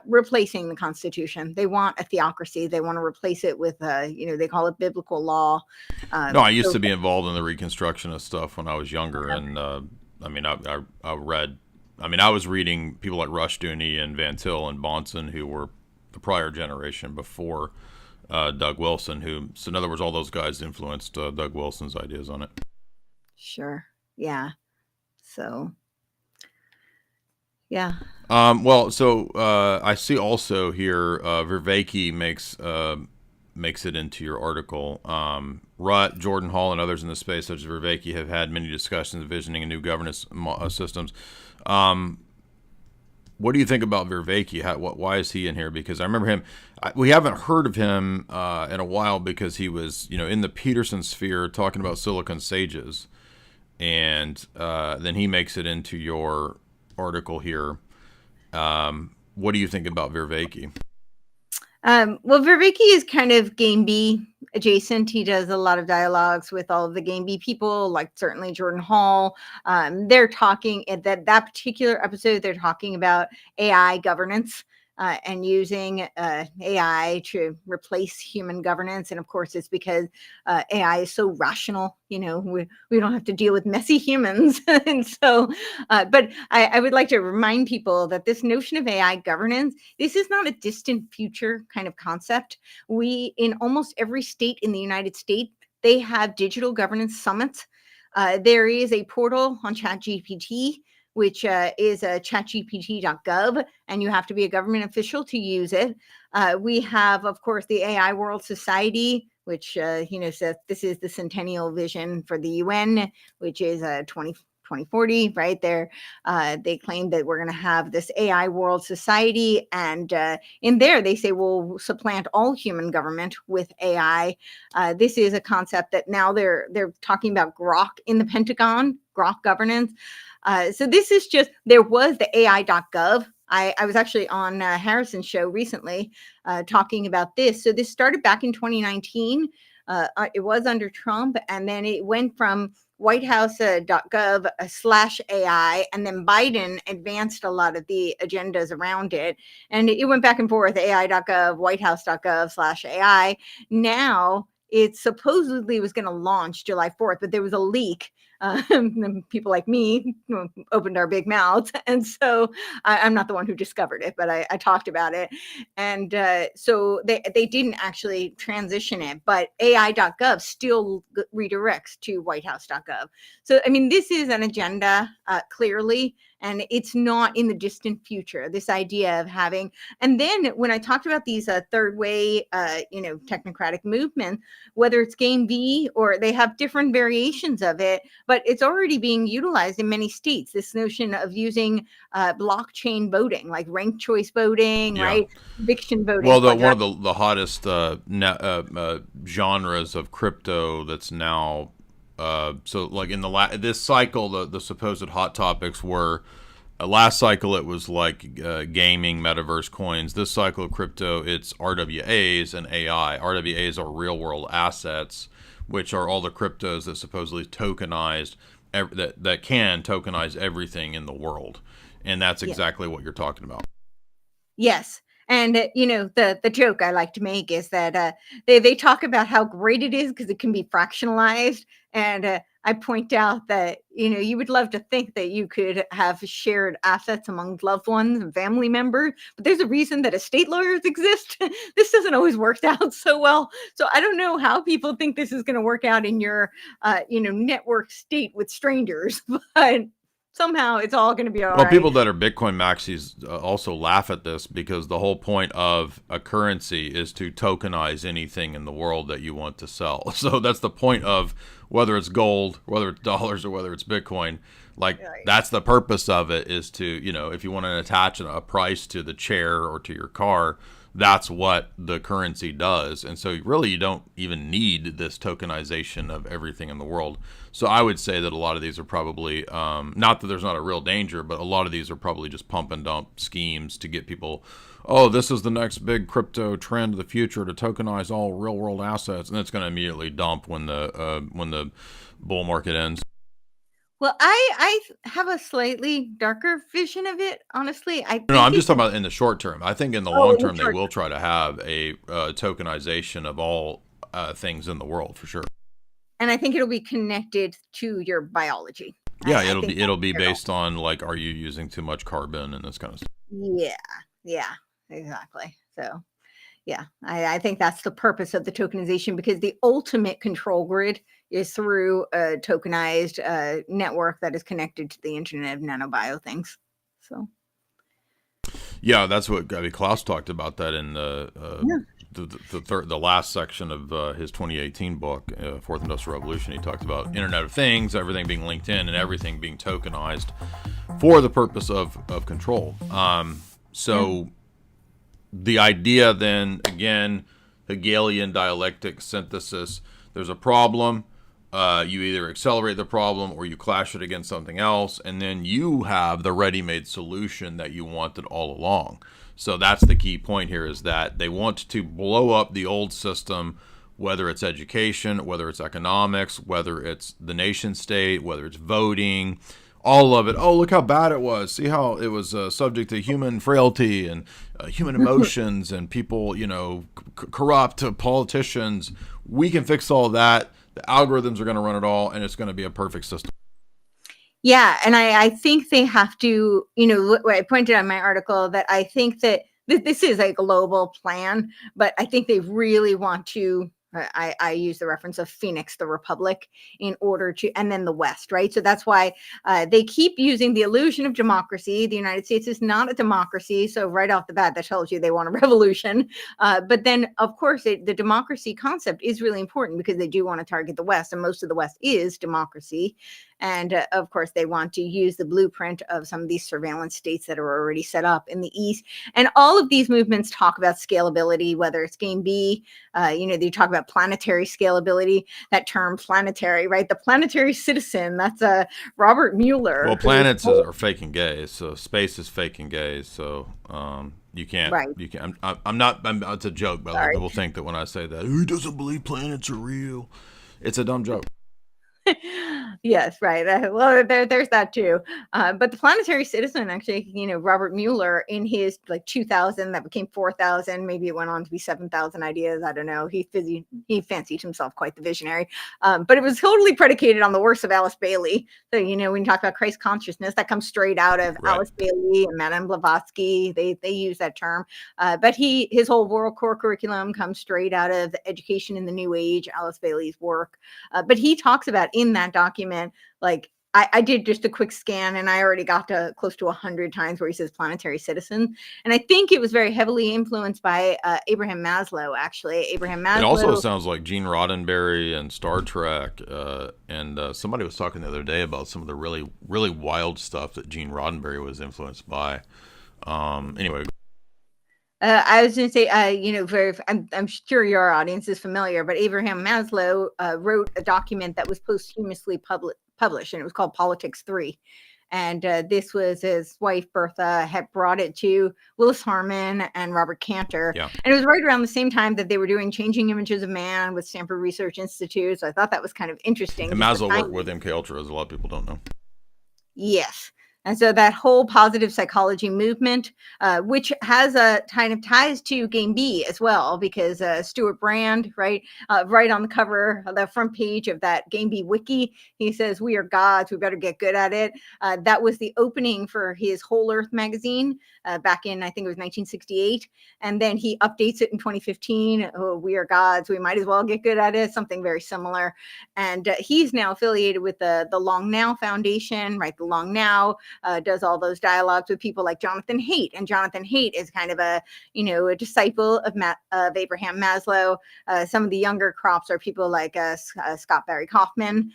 replacing the Constitution. They want a theocracy. They want to replace it with, they call it biblical law. No, I used to be involved in the Reconstructionist stuff when I was younger, and I mean, I read. I mean, I was reading people like Rushdoony and Van Til and Bonson, who were the prior generation before Doug Wilson. So in other words, all those guys influenced Doug Wilson's ideas on it. Sure. Yeah. So. Yeah. Well, so I see also here Vervaeke makes it into your article. Rutt, Jordan Hall, and others in the space, such as Vervaeke, have had many discussions envisioning a new governance systems. What do you think about Vervaeke? Why is he in here? Because I remember him. We haven't heard of him in a while because he was, in the Peterson sphere talking about silicon sages, and then he makes it into your article here. What do you think about Vervaeke? Well, Vervaeke is kind of Game B adjacent. He does a lot of dialogues with all of the Game B people, like certainly Jordan Hall. They're talking at that particular episode. They're talking about AI governance. And using AI to replace human governance. And of course, it's because AI is so rational. We don't have to deal with messy humans. And so, but I would like to remind people that this notion of AI governance, this is not a distant future kind of concept. In almost every state in the United States, they have digital governance summits. There is a portal on ChatGPT, which is chatgpt.gov, and you have to be a government official to use it. We have, of course, the AI World Society, which says this is the centennial vision for the UN, which is 2040, right there. They claim that we're going to have this AI World Society, and in there they say we'll supplant all human government with AI. This is a concept that now they're talking about Grok in the Pentagon, Grok governance. So this is there was the AI.gov. I was actually on Harrison's show recently talking about this. So this started back in 2019. It was under Trump, and then it went from whitehouse.gov/AI, and then Biden advanced a lot of the agendas around it. And it went back and forth, AI.gov, whitehouse.gov/AI. Now it supposedly was going to launch July 4th, but there was a leak. People like me opened our big mouths. And so I'm not the one who discovered it, but I talked about it. And so they didn't actually transition it, but AI.gov still redirects to whitehouse.gov. So, I mean, this is an agenda, clearly. and it's not in the distant future. This idea of having, and then when I talked about these third way, technocratic movement, whether it's game B or they have different variations of it, but it's already being utilized in many states. This notion of using blockchain voting, like ranked choice voting, Yeah. right? Eviction voting. Well, one of the hottest genres of crypto that's now so like in this cycle, the supposed hot topics were last cycle it was like gaming, metaverse coins. This cycle of crypto, it's RWAs and AI. RWAs are real world assets, which are all the cryptos that supposedly tokenized that can tokenize everything in the world, and that's exactly what you're talking about. Yes. And the joke I like to make is that they talk about how great it is because it can be fractionalized, and I point out that you would love to think that you could have shared assets among loved ones and family members, but there's a reason that estate lawyers exist. This doesn't always work out so well. So I don't know how people think this is going to work out in your network state with strangers, but somehow it's all going to be all Well, right. people that are Bitcoin maxis also laugh at this because the whole point of a currency is to tokenize anything in the world that you want to sell. So that's the point of whether it's gold, whether it's dollars, or whether it's Bitcoin. Like that's the purpose of it, is to, if you want to attach a price to the chair or to your car, that's what the currency does. And so really you don't even need this tokenization of everything in the world. So I would say that a lot of these are probably, not that there's not a real danger, but a lot of these are probably just pump and dump schemes to get people, oh, this is the next big crypto trend of the future, to tokenize all real world assets. And it's going to immediately dump when the bull market ends. Well, I have a slightly darker vision of it, honestly. No, I'm just talking about in the short term. I think in the long term, they will try to have a tokenization of all things in the world, for sure. And I think it'll be connected to your biology. Yeah, it'll be based on, like, are you using too much carbon and this kind of stuff. Yeah, exactly. So yeah, I think that's the purpose of the tokenization, because the ultimate control grid is through a tokenized network that is connected to the Internet of Nanobio things. So yeah, that's what Klaus talked about that in the last section of his 2018 book, Fourth Industrial Revolution. He talked about Internet of Things, everything being linked in, and everything being tokenized for the purpose of control. The idea then, again, Hegelian dialectic synthesis, there's a problem, you either accelerate the problem or you clash it against something else, and then you have the ready-made solution that you wanted all along. So that's the key point here, is that they want to blow up the old system, whether it's education, whether it's economics, whether it's the nation state, whether it's voting, all of it. Oh, look how bad it was. See how it was subject to human frailty and human emotions, and people, corrupt politicians. We can fix all that. The algorithms are going to run it all, and it's going to be a perfect system. Yeah, and I think they have to, I pointed out in my article that I think that this is a global plan, but I think they really want to, I use the reference of Phoenix, the Republic, in order to, and then the West, right? So that's why they keep using the illusion of democracy. The United States is not a democracy. So right off the bat, that tells you they want a revolution. But then, of course, the democracy concept is really important because they do want to target the West, and most of the West is democracy. And of course, they want to use the blueprint of some of these surveillance states that are already set up in the East. And all of these movements talk about scalability, whether it's game B, they talk about planetary scalability, that term planetary, right? The planetary citizen, that's Robert Mueller. Well, planets are fake and gay, so space is fake and gay, so you can't, right. You can't, it's a joke, by the way. People think that when I say that, who doesn't believe planets are real? It's a dumb joke. Yes, right. Well, there's that too. But the planetary citizen, actually, Robert Mueller, in his 2000, that became 4,000. Maybe it went on to be 7,000 ideas. I don't know. He fancied himself quite the visionary. But it was totally predicated on the works of Alice Bailey. So, when you talk about Christ consciousness, that comes straight out of Alice Bailey and Madame Blavatsky. They use that term. But his whole World Core curriculum comes straight out of the Education in the New Age, Alice Bailey's work. But he talks about in that document, I did just a quick scan, and I already got to close to 100 times where he says planetary citizen. And I think it was very heavily influenced by Abraham Maslow, actually. Abraham Maslow. It also sounds like Gene Roddenberry and Star Trek. And somebody was talking the other day about some of the really, really wild stuff that Gene Roddenberry was influenced by. Anyway. I was going to say, I'm sure your audience is familiar, but Abraham Maslow wrote a document that was posthumously published, and it was called Politics 3. And this was his wife, Bertha, had brought it to Willis Harman and Robert Cantor. Yeah. And it was right around the same time that they were doing Changing Images of Man with Stanford Research Institute. So I thought that was kind of interesting. And Maslow worked with MK Ultra, as a lot of people don't know. Yes. And so that whole positive psychology movement, which has a kind of ties to Game B as well, because Stuart Brand, right on the cover of the front page of that Game B wiki, he says, "We are gods. We better get good at it." That was the opening for his Whole Earth magazine back in, I think it was 1968. And then he updates it in 2015. "Oh, we are gods. We might as well get good at it." Something very similar. And he's now affiliated with the Long Now Foundation, right? The Long Now does all those dialogues with people like Jonathan Haidt, and Jonathan Haidt is kind of a disciple of Abraham Maslow. Some of the younger crops are people like Scott Barry Kaufman.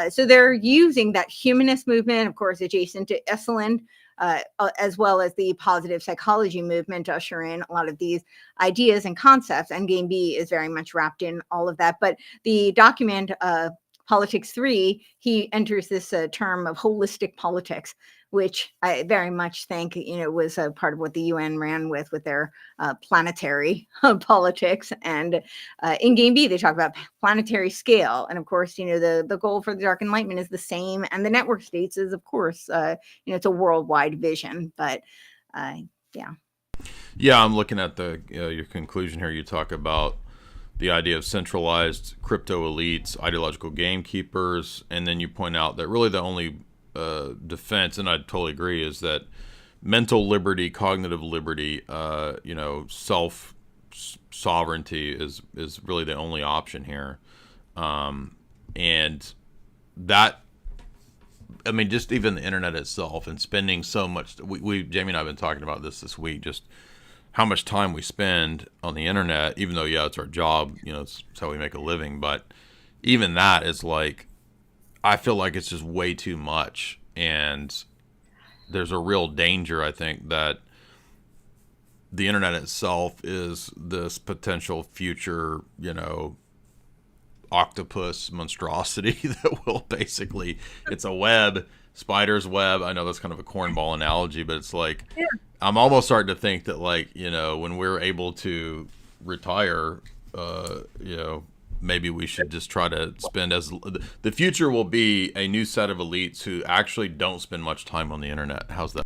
So they're using that humanist movement, of course, adjacent to Esalen, as well as the positive psychology movement to usher in a lot of these ideas and concepts. And Game B is very much wrapped in all of that. But the document, Politics 3, he enters this term of holistic politics, which I very much think, was a part of what the UN ran with their planetary politics. And in Game B, they talk about planetary scale. And of course, the goal for the Dark Enlightenment is the same. And the network states is, of course, it's a worldwide vision. But yeah. Yeah, I'm looking at your conclusion here. You talk about the idea of centralized crypto elites, ideological gamekeepers, and then you point out that really the only defense, and I totally agree, is that mental liberty, cognitive liberty, self sovereignty is really the only option here. And that, I mean, just even the internet itself and spending so much, we Jamie and I have been talking about this week, just how much time we spend on the internet, even though, yeah, it's our job, it's how we make a living. But even that is like, I feel like it's just way too much. And there's a real danger, I think, that the internet itself is this potential future, octopus monstrosity that will basically, it's a web, spider's web. I know that's kind of a cornball analogy, but it's like, yeah. I'm almost starting to think that, like, when we're able to retire, maybe we should just try to spend the future will be a new set of elites who actually don't spend much time on the internet. How's that?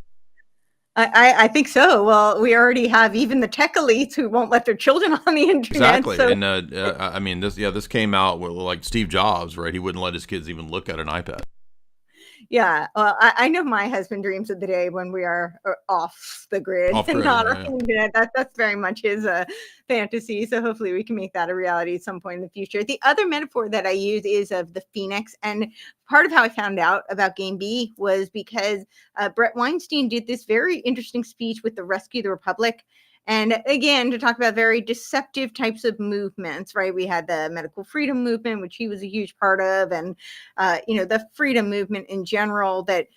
I think so. Well, we already have even the tech elites who won't let their children on the internet. Exactly. So. And I mean, this came out with, like, Steve Jobs, right? He wouldn't let his kids even look at an iPad. Yeah, well, I know my husband dreams of the day when we are off the grid and not on the internet. That's very much his fantasy. So hopefully we can make that a reality at some point in the future. The other metaphor that I use is of the phoenix. And part of how I found out about Game B was because Brett Weinstein did this very interesting speech with the Rescue the Republic. And again, to talk about very deceptive types of movements, right? We had the medical freedom movement, which he was a huge part of, and the freedom movement in general. That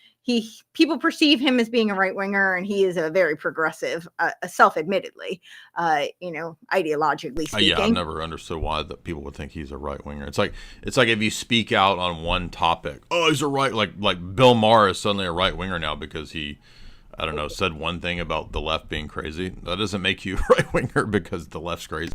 people perceive him as being a right winger, and he is a very progressive, self-admittedly, ideologically speaking. Yeah, I've never understood why that people would think he's a right winger. It's like if you speak out on one topic, oh, he's a right, like Bill Maher is suddenly a right winger now because he, I don't know, said one thing about the left being crazy. That doesn't make you right winger because the left's crazy.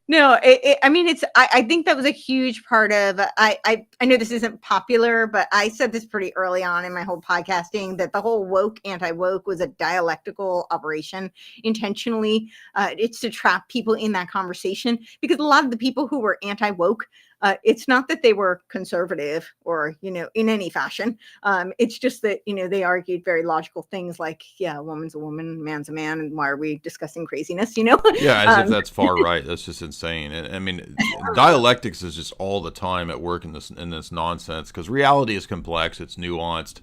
No, I think that was a huge part of, I know this isn't popular, but I said this pretty early on in my whole podcasting, that the whole woke, anti-woke was a dialectical operation intentionally. It's to trap people in that conversation, because a lot of the people who were anti-woke It's not that they were conservative or, in any fashion. It's just that, they argued very logical things like, yeah, a woman's a woman, man's a man, and why are we discussing craziness, Yeah, as if that's far right. That's just insane. And I mean, dialectics is just all the time at work in this nonsense, because reality is complex, it's nuanced,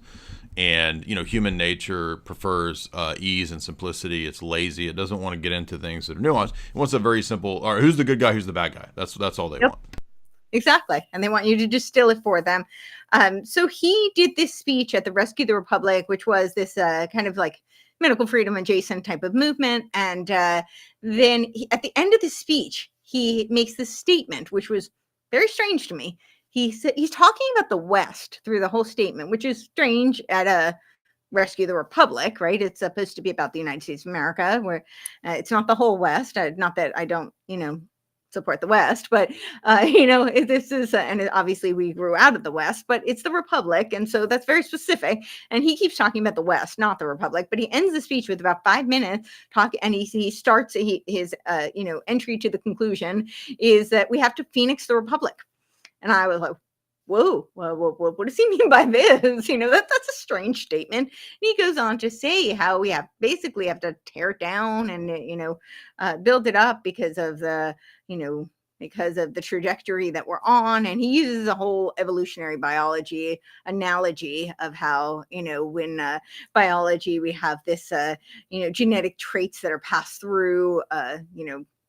and human nature prefers ease and simplicity. It's lazy. It doesn't want to get into things that are nuanced. It wants a very simple, or who's the good guy, who's the bad guy. That's all they want. Exactly. And they want you to distill it for them. So he did this speech at the Rescue the Republic, which was this kind of like medical freedom adjacent type of movement. And then at the end of the speech, he makes this statement, which was very strange to me. He's talking about the West through the whole statement, which is strange at a Rescue the Republic, right? It's supposed to be about the United States of America, where it's not the whole West. Not that I don't, support the West, but this is and obviously we grew out of the West, but it's the Republic, and so that's very specific. And he keeps talking about the West, not the Republic. But he ends the speech with about 5 minutes talking, and he starts his entry to the conclusion is that we have to phoenix the Republic. And I was like, whoa, what does he mean by this? That's a strange statement. And he goes on to say how we basically have to tear it down and, build it up because of the trajectory that we're on. And he uses a whole evolutionary biology analogy of how, when biology, we have this, genetic traits that are passed through,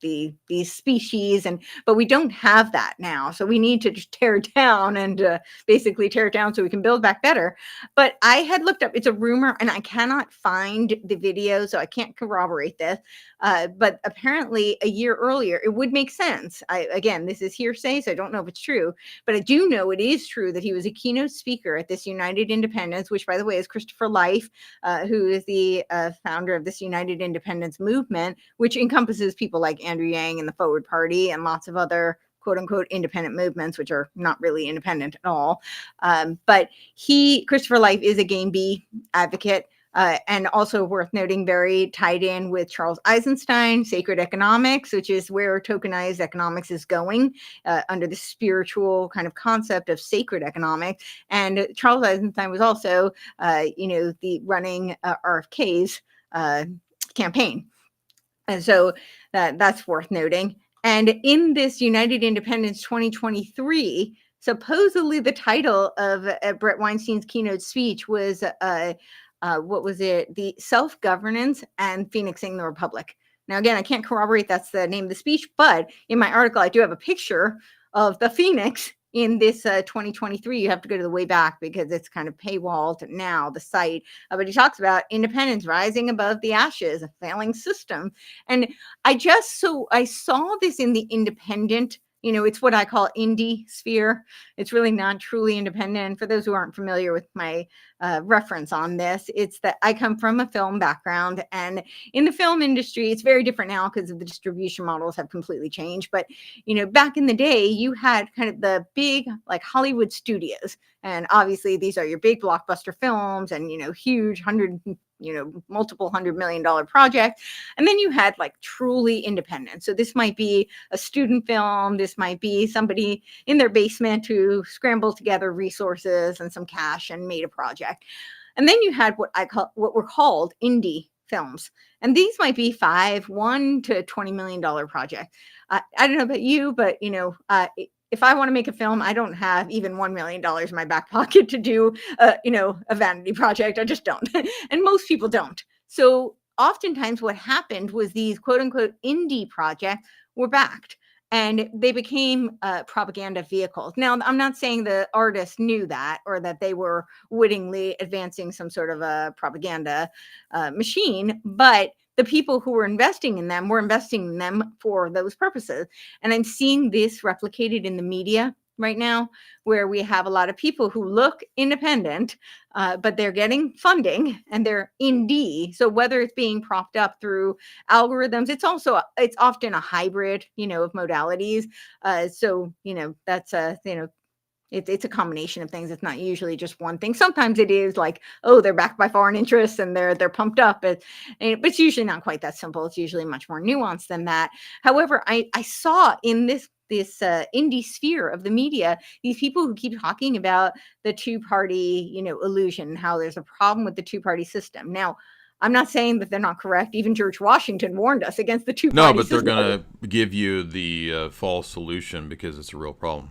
these species, but we don't have that now, so we need to just tear it down and basically tear it down so we can build back better. But I had looked up, it's a rumor, and I cannot find the video, so I can't corroborate this, but apparently a year earlier it would make sense. Again, this is hearsay, so I don't know if it's true, but I do know it is true that he was a keynote speaker at this United Independence, which, by the way, is Christopher Life, who is the founder of this United Independence movement, which encompasses people like Andrew Yang and the Forward Party and lots of other quote unquote independent movements, which are not really independent at all. But Christopher Life, is a game B advocate. And also worth noting, very tied in with Charles Eisenstein, Sacred Economics, which is where tokenized economics is going under the spiritual kind of concept of sacred economics. And Charles Eisenstein was also, the running RFK's campaign. And so that's worth noting. And in this United Independence 2023, supposedly the title of Brett Weinstein's keynote speech was, what was it? The Self-Governance and Phoenixing the Republic. Now, again, I can't corroborate that's the name of the speech, but in my article, I do have a picture of the Phoenix in this 2023. You have to go to the way back because it's kind of paywalled now, the site. But he talks about independence rising above the ashes, a failing system. And I saw this in the independent, it's what I call indie sphere. It's really not truly independent. For those who aren't familiar with my reference on this, it's that I come from a film background, and in the film industry, it's very different now because of the distribution models have completely changed. But, back in the day, you had kind of the big like Hollywood studios, and obviously these are your big blockbuster films and, huge multiple $100 million project. And then you had like truly independent. So this might be a student film. This might be somebody in their basement who scrambled together resources and some cash and made a project. And then you had what were called indie films. And these might be $1 to $20 million projects. I don't know about you, but if I want to make a film, I don't have even $1 million in my back pocket to do, a vanity project. I just don't. And most people don't. So oftentimes what happened was these quote unquote indie projects were backed and they became propaganda vehicles. Now, I'm not saying the artists knew that or that they were wittingly advancing some sort of a propaganda machine, but the people who were investing in them were investing in them for those purposes. And I'm seeing this replicated in the media right now, where we have a lot of people who look independent, but they're getting funding and they're indie. So whether it's being propped up through algorithms, it's often a hybrid, of modalities. So, that's it's a combination of things. It's not usually just one thing. Sometimes it is like, oh, they're backed by foreign interests and they're pumped up. But it's usually not quite that simple. It's usually much more nuanced than that. However, I saw in this this indie sphere of the media, these people who keep talking about the two-party, illusion, how there's a problem with the two-party system. Now, I'm not saying that they're not correct. Even George Washington warned us against the two-party No, but system. they're going to give you the false solution because it's a real problem.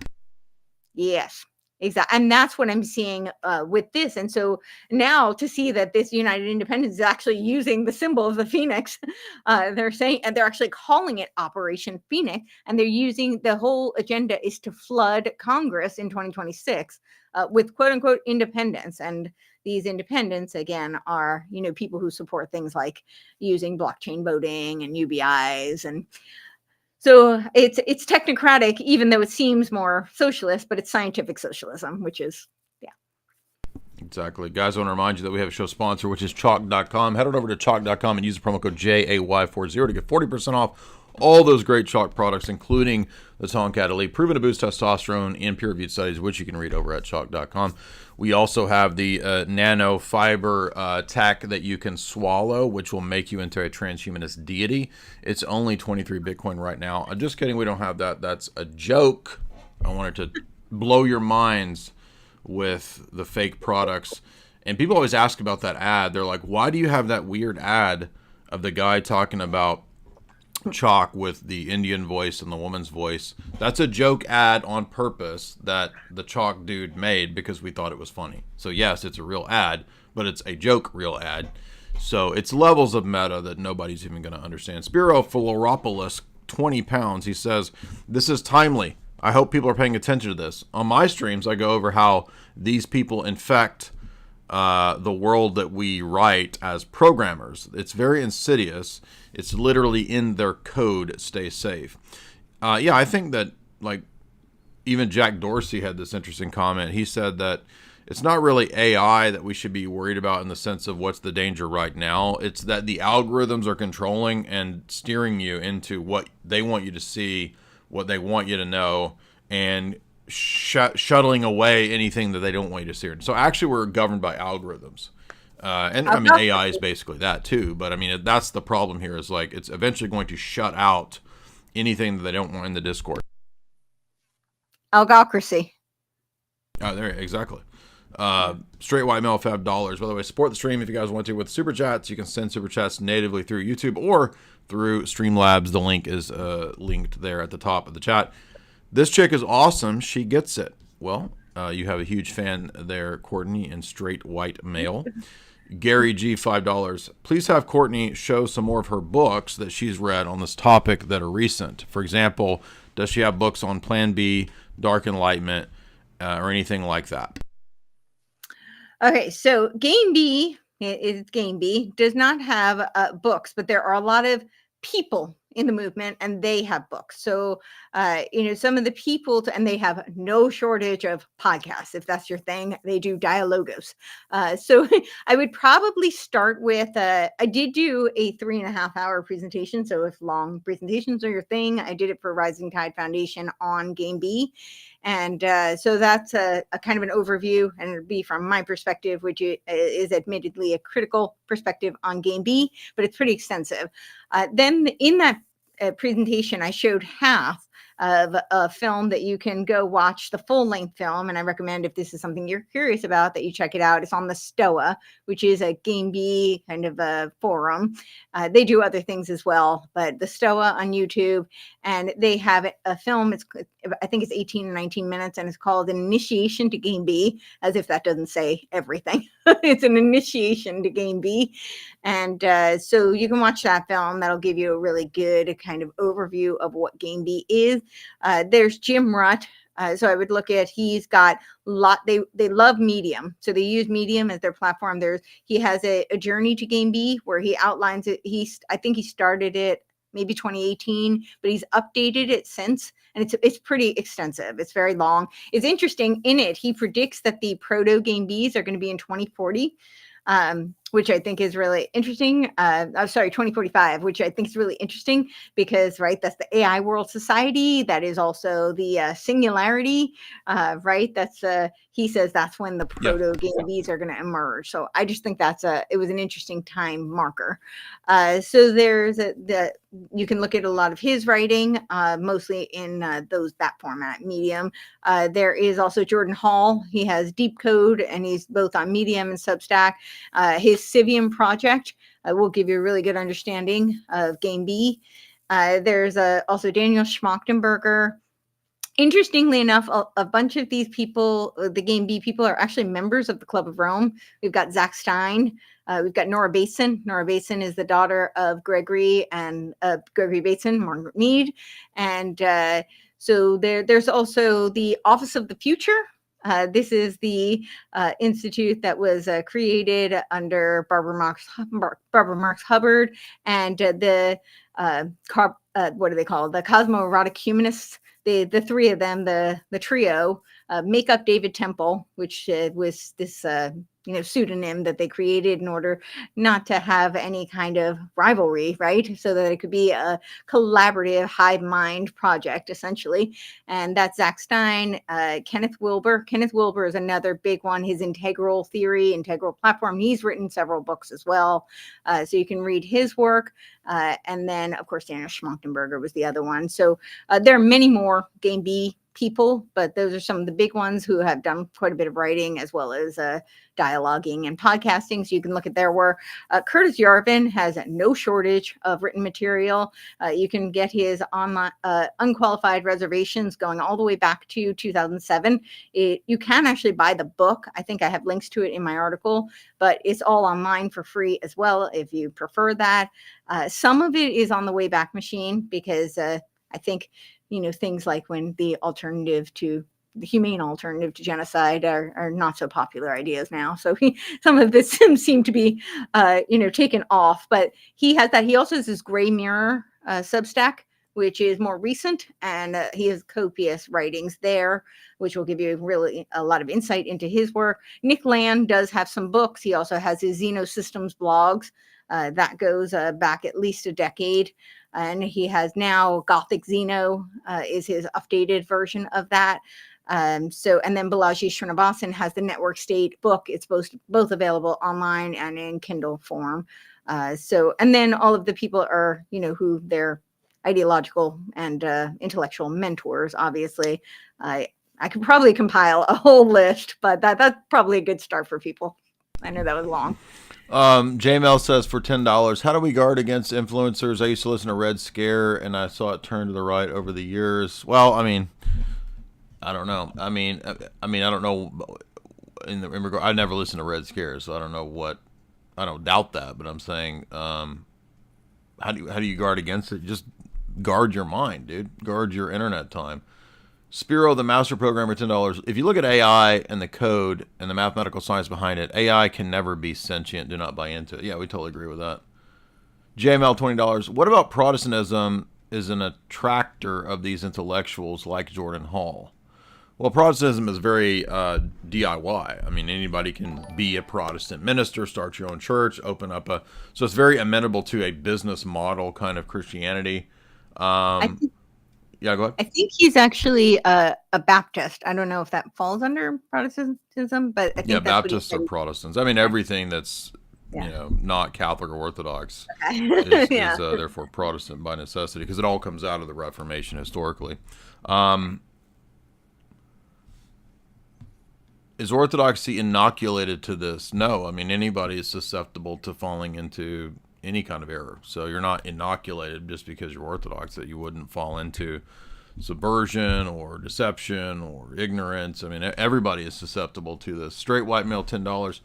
Yes, exactly. And that's what I'm seeing with this. And so now to see that this United Independence is actually using the symbol of the Phoenix, they're saying, and they're actually calling it Operation Phoenix, and they're using the whole agenda is to flood Congress in 2026 with quote unquote independence. And these independents, again, are, people who support things like using blockchain voting and UBIs. And so it's technocratic, even though it seems more socialist, but it's scientific socialism, which is, yeah. Exactly. Guys, I want to remind you that we have a show sponsor, which is chalk.com. Head on over to chalk.com and use the promo code JAY40 to get 40% off all those great chalk products, including the Tomcat Elite, proven to boost testosterone in peer-reviewed studies, which you can read over at chalk.com. We also have the nano fiber tech that you can swallow, which will make you into a transhumanist deity. It's only 23 Bitcoin right now. I'm just kidding. We don't have that. That's a joke. I wanted to blow your minds with the fake products. And people always ask about that ad. They're like, why do you have that weird ad of the guy talking about chalk with the Indian voice and the woman's voice? That's a joke ad on purpose that the chalk dude made because we thought it was funny. So yes, it's a real ad, but it's a joke real ad. So it's levels of meta that nobody's even going to understand. Spiro Philoropoulos, 20 pounds. He says, this is timely. I hope people are paying attention to this. On my streams, I go over how these people infect the world that we write as programmers. It's very insidious. It's literally in their code. Stay safe. Yeah, I think that like even Jack Dorsey had this interesting comment. He said that it's not really AI that we should be worried about in the sense of what's the danger right now. It's that the algorithms are controlling and steering you into what they want you to see, what they want you to know, and shuttling away anything that they don't want you to see. So actually we're governed by algorithms. And I mean, AI is basically that too. But I mean, that's the problem here is like it's eventually going to shut out anything that they don't want in the Discord. Algocracy. Oh, there, exactly. Straight white male $5. By the way, support the stream if you guys want to with super chats. You can send super chats natively through YouTube or through Streamlabs. The link is linked there at the top of the chat. This chick is awesome. She gets it. Well, you have a huge fan there, Courtney, in straight white male. Gary G, $5. Please have Courtney show some more of her books that she's read on this topic that are recent. For example, does she have books on Plan B, Dark Enlightenment, or anything like that? Okay, so Game B does not have books, but there are a lot of people in the movement and they have books. So, some of the people, and they have no shortage of podcasts. If that's your thing, they do Dialogos. So I would probably start with, I did do a 3.5 hour presentation. So if long presentations are your thing, I did it for Rising Tide Foundation on Game B. And so that's a kind of an overview, and it'll be from my perspective, which is admittedly a critical perspective on Game B, but it's pretty extensive. Then in that presentation, I showed half of a film that you can go watch the full-length film, and I recommend if this is something you're curious about that you check it out. It's on the Stoa, which is a Game B kind of a forum. They do other things as well, but the Stoa on YouTube, and they have a film. I think it's 18 or 19 minutes, and it's called An Initiation to Game B, as if that doesn't say everything. It's an initiation to Game B. And so you can watch that film. That'll give you a really good kind of overview of what Game B is. There's Jim Rutt. So I would look at, he's got they love Medium. So they use Medium as their platform. He has a journey to Game B where he outlines it. I think he started it maybe 2018, but he's updated it since. And it's pretty extensive. It's very long. It's interesting in it. He predicts that the proto Game Bs are going to be in 2040. which I think is really interesting. I'm sorry, 2045, which I think is really interesting because, right, that's the AI world society. That is also the singularity, right? That's he says that's when the proto GABs are going to emerge. So I just think it was an interesting time marker. So there's you can look at a lot of his writing, mostly in that format, Medium. There is also Jordan Hall. He has Deep Code, and he's both on Medium and Substack. His Civium project will give you a really good understanding of Game B. There's also Daniel Schmachtenberger. Interestingly enough, a bunch of these people, the Game B people, are actually members of the Club of Rome. We've got Zach Stein. We've got Nora Basin. Nora Basin is the daughter of Gregory Basin, Margaret Mead. And so there's also the Office of the Future. This is the institute that was created under Barbara Marx Hubbard, and what do they call it? The Cosmoerotic Humanists. The three of them, the trio, make up David Temple, which was this pseudonym that they created in order not to have any kind of rivalry, right? So that it could be a collaborative hive mind project, essentially. And that's Zach Stein, Kenneth Wilber. Kenneth Wilber is another big one. His integral theory, integral platform. He's written several books as well. So you can read his work. And then, of course, Daniel Schmachtenberger was the other one. So there are many more Game B people, but those are some of the big ones who have done quite a bit of writing as well as dialoguing and podcasting. So you can look at their work. Curtis Yarvin has no shortage of written material. You can get his online unqualified reservations going all the way back to 2007. You can actually buy the book. I think I have links to it in my article, but it's all online for free as well if you prefer that. Some of it is on the Wayback Machine because I think things like when the humane alternative to genocide are not so popular ideas now. So some of this seem to be, taken off, but he has that. He also has this Gray Mirror Substack, which is more recent, and he has copious writings there, which will give you really a lot of insight into his work. Nick Land does have some books. He also has his Xenosystems blogs. That goes back at least a decade. And he has now Gothic Xeno is his updated version of that. And then Balaji Srinivasan has the Network State book. It's both available online and in Kindle form. And then all of the people are, who they're ideological and intellectual mentors, obviously. I could probably compile a whole list, but that's probably a good start for people. I know that was long. JML says for $10, how do we guard against influencers? I used to listen to Red Scare and I saw it turn to the right over the years. Well, I don't know. I don't know. I never listened to Red Scare, so I don't know I don't doubt that, but I'm saying, how do you guard against it? Just guard your mind, dude. Guard your internet time. Spiro, the master programmer, $10. If you look at AI and the code and the mathematical science behind it, AI can never be sentient. Do not buy into it. Yeah, we totally agree with that. JML, $20. What about Protestantism is an attractor of these intellectuals like Jordan Hall? Well, Protestantism is very DIY. I mean, anybody can be a Protestant minister, start your own church, open up so it's very amenable to a business model kind of Christianity. Yeah, go ahead. I think he's actually a Baptist. I don't know if that falls under Protestantism, but I think Baptists are Protestants. I mean, everything that's not Catholic or Orthodox is therefore Protestant by necessity because it all comes out of the Reformation historically. Is Orthodoxy inoculated to this? No. I mean, anybody is susceptible to falling into any kind of error. So you're not inoculated just because you're Orthodox that you wouldn't fall into subversion or deception or ignorance. I mean, everybody is susceptible to this. Straight white male, $10.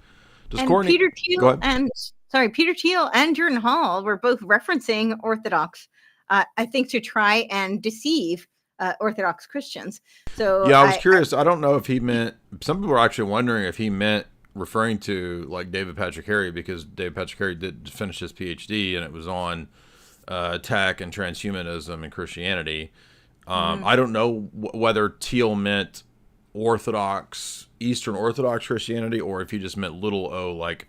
Peter Thiel and Jordan Hall were both referencing Orthodox, I think, to try and deceive Orthodox Christians. So yeah, I was curious. I don't know if he meant. Some people are actually wondering if he meant referring to like David Patrick Harry, because David Patrick Harry did finish his PhD and it was on tech and transhumanism and Christianity. I don't know whether Thiel meant Orthodox, Eastern Orthodox Christianity, or if he just meant little o, like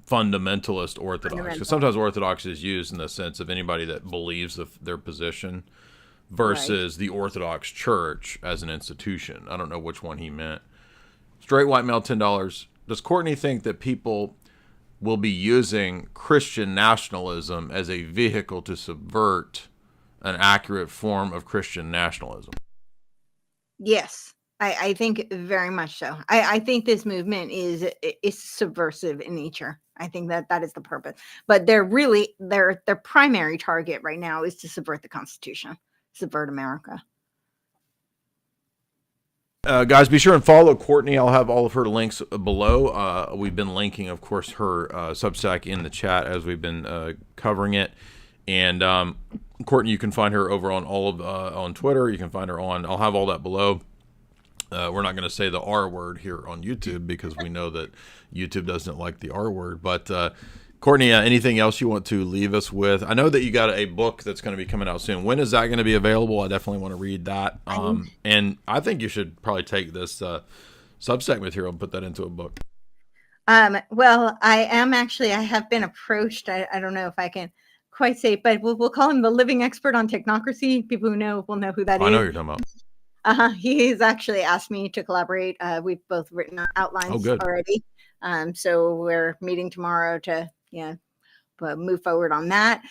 fundamentalist orthodox, Fundamental. because sometimes orthodox is used in the sense of anybody that believes their position versus the Orthodox Church as an institution. I don't know which one he meant. Straight white male, $10. Does Courtney think that people will be using Christian nationalism as a vehicle to subvert an accurate form of Christian nationalism? Yes, I think very much so. I think this movement is subversive in nature. I think that is the purpose. But they're really their primary target right now is to subvert the Constitution, subvert America. Guys, be sure and follow Courtney. I'll have all of her links below. We've been linking, of course, her Substack in the chat as we've been covering it. And Courtney, you can find her over on on Twitter. You can find her on. I'll have all that below. We're not going to say the R word here on YouTube because we know that YouTube doesn't like the R word. But Courtney, anything else you want to leave us with? I know that you got a book that's going to be coming out soon. When is that going to be available? I definitely want to read that. And I think you should probably take this Substack material and put that into a book. Well, I have been approached. I don't know if I can quite say, but we'll call him the living expert on technocracy. People who know will know who that is. I know who you're talking about. He's actually asked me to collaborate. We've both written outlines already. So we're meeting tomorrow to move forward on that,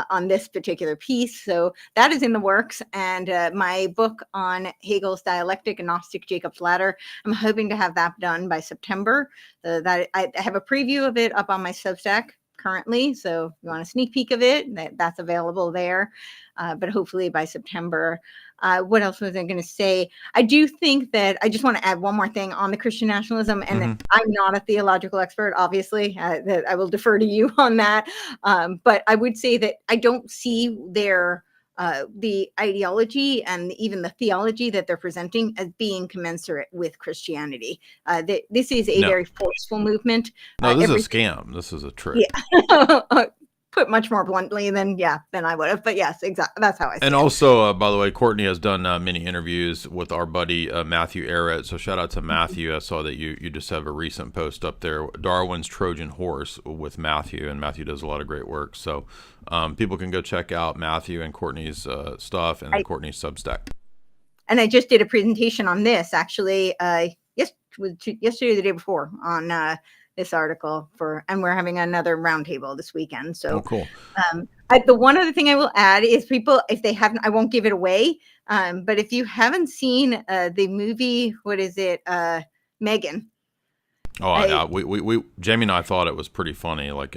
on this particular piece. So that is in the works. And my book on Hegel's Dialectic and Gnostic Jacob's Ladder, I'm hoping to have that done by September. That I have a preview of it up on my Substack currently. So if you want a sneak peek of it, that's available there. But hopefully by September. What else was I going to say? I do think that I just want to add one more thing on the Christian nationalism. And I'm not a theological expert, obviously, that I will defer to you on that. But I would say that I don't see the ideology and even the theology that they're presenting as being commensurate with Christianity. This is a very forceful movement. No, this is a scam. This is a trick. Yeah. Put much more bluntly than I would have. But yes, exactly. That's how I see it. And also, by the way, Courtney has done many interviews with our buddy Matthew Arrett. So shout out to Matthew. I saw that you just have a recent post up there, Darwin's Trojan Horse with Matthew. And Matthew does a lot of great work. So people can go check out Matthew and Courtney's stuff and Courtney's Substack. And I just did a presentation on this actually yesterday or the day before on this article and we're having another roundtable this weekend. So cool. The one other thing I will add is people, if they haven't, I won't give it away. But if you haven't seen the movie, what is it? Megan. Oh, we Jamie and I thought it was pretty funny. It was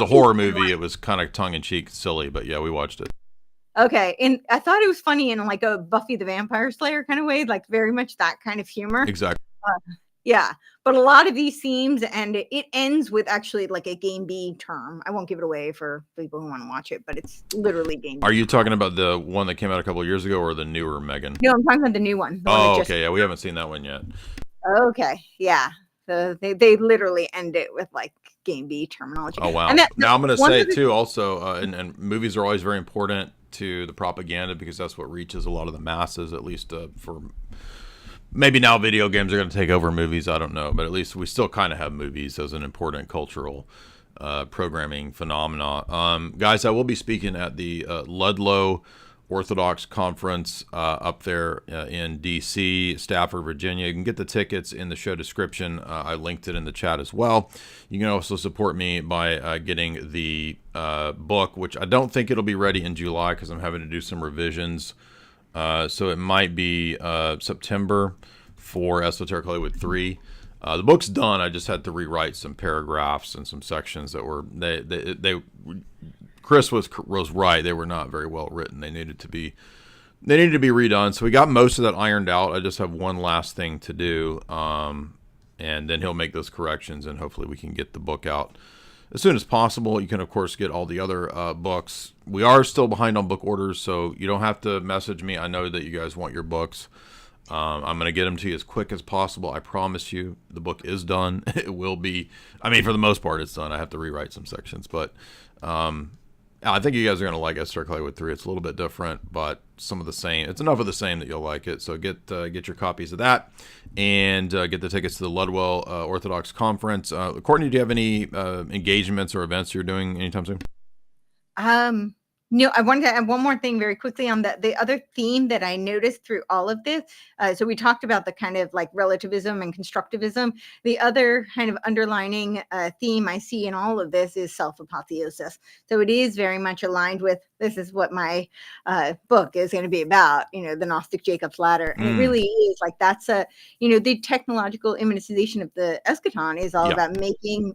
a horror movie. It was kind of tongue in cheek, silly, but yeah, we watched it. Okay, and I thought it was funny in like a Buffy the Vampire Slayer kind of way, like very much that kind of humor. Exactly. Yeah, but a lot of these themes, and it ends with actually like a Game B term. I won't give it away for people who want to watch it, but it's literally Game B. Are you talking about the one that came out a couple of years ago or the newer Megan? No, I'm talking about the new one. Okay, yeah, we haven't seen that one yet. Okay, yeah. So they literally end it with like Game B terminology. Oh, wow. Now I'm going to say too also, and movies are always very important to the propaganda because that's what reaches a lot of the masses, at least for... Maybe now video games are going to take over movies. I don't know. But at least we still kind of have movies as an important cultural programming phenomena. Guys, I will be speaking at the Ludlow Orthodox Conference up there in D.C., Stafford, Virginia. You can get the tickets in the show description. I linked it in the chat as well. You can also support me by getting the book, which I don't think it'll be ready in July because I'm having to do some revisions. So it might be September for Esoteric Hollywood 3. The book's done. I just had to rewrite some paragraphs and some sections that were Chris was right. They were not very well written. They needed to be redone. So we got most of that ironed out. I just have one last thing to do, and then he'll make those corrections, and hopefully we can get the book out as soon as possible. You can, of course, get all the other books. We are still behind on book orders, so you don't have to message me. I know that you guys want your books. I'm going to get them to you as quick as possible. I promise you the book is done. It will be. I mean, for the most part, it's done. I have to rewrite some sections, but I think you guys are going to like Esther Claywood 3. It's a little bit different, but some of the same. It's enough of the same that you'll like it. So get your copies of that, and get the tickets to the Ludwell Orthodox Conference. Courtney, do you have any engagements or events you're doing anytime soon? No, I wanted to add one more thing very quickly on the other theme that I noticed through all of this. So we talked about the kind of like relativism and constructivism. The other kind of underlining theme I see in all of this is self-apotheosis. So it is very much aligned with, this is what my book is going to be about, the Gnostic Jacob's Ladder. And it really is like, that's the technological immanentization of the eschaton is all about making,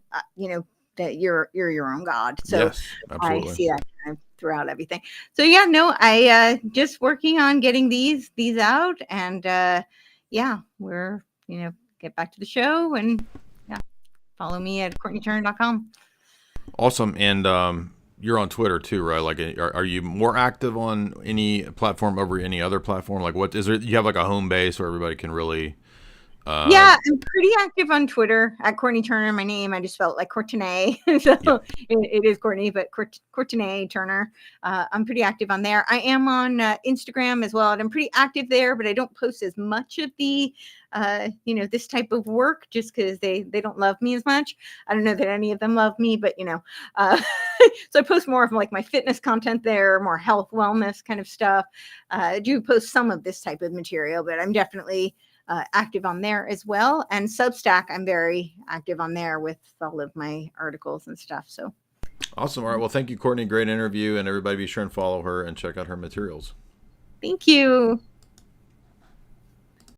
that you're your own God. So yes, absolutely. I see that kind of throughout everything. So yeah, no, I just working on getting these out, and we're get back to the show, and follow me at CourtneyTurner.com. Awesome. And you're on Twitter too, right? Like, are you more active on any platform over any other platform? Like, what is there? You have like a home base where everybody can really. I'm pretty active on Twitter at Courtney Turner. My name, I just spelled like C0urt3nay. So it is Courtney, but C0urt3nay Turner. I'm pretty active on there. I am on Instagram as well, and I'm pretty active there, but I don't post as much of the, this type of work just because they don't love me as much. I don't know that any of them love me, but so I post more of like my fitness content there, more health, wellness kind of stuff. I do post some of this type of material, but I'm definitely active on there as well. And Substack, I'm very active on there with all of my articles and stuff. So awesome. All right. Well, thank you, Courtney. Great interview. And everybody be sure and follow her and check out her materials. Thank you.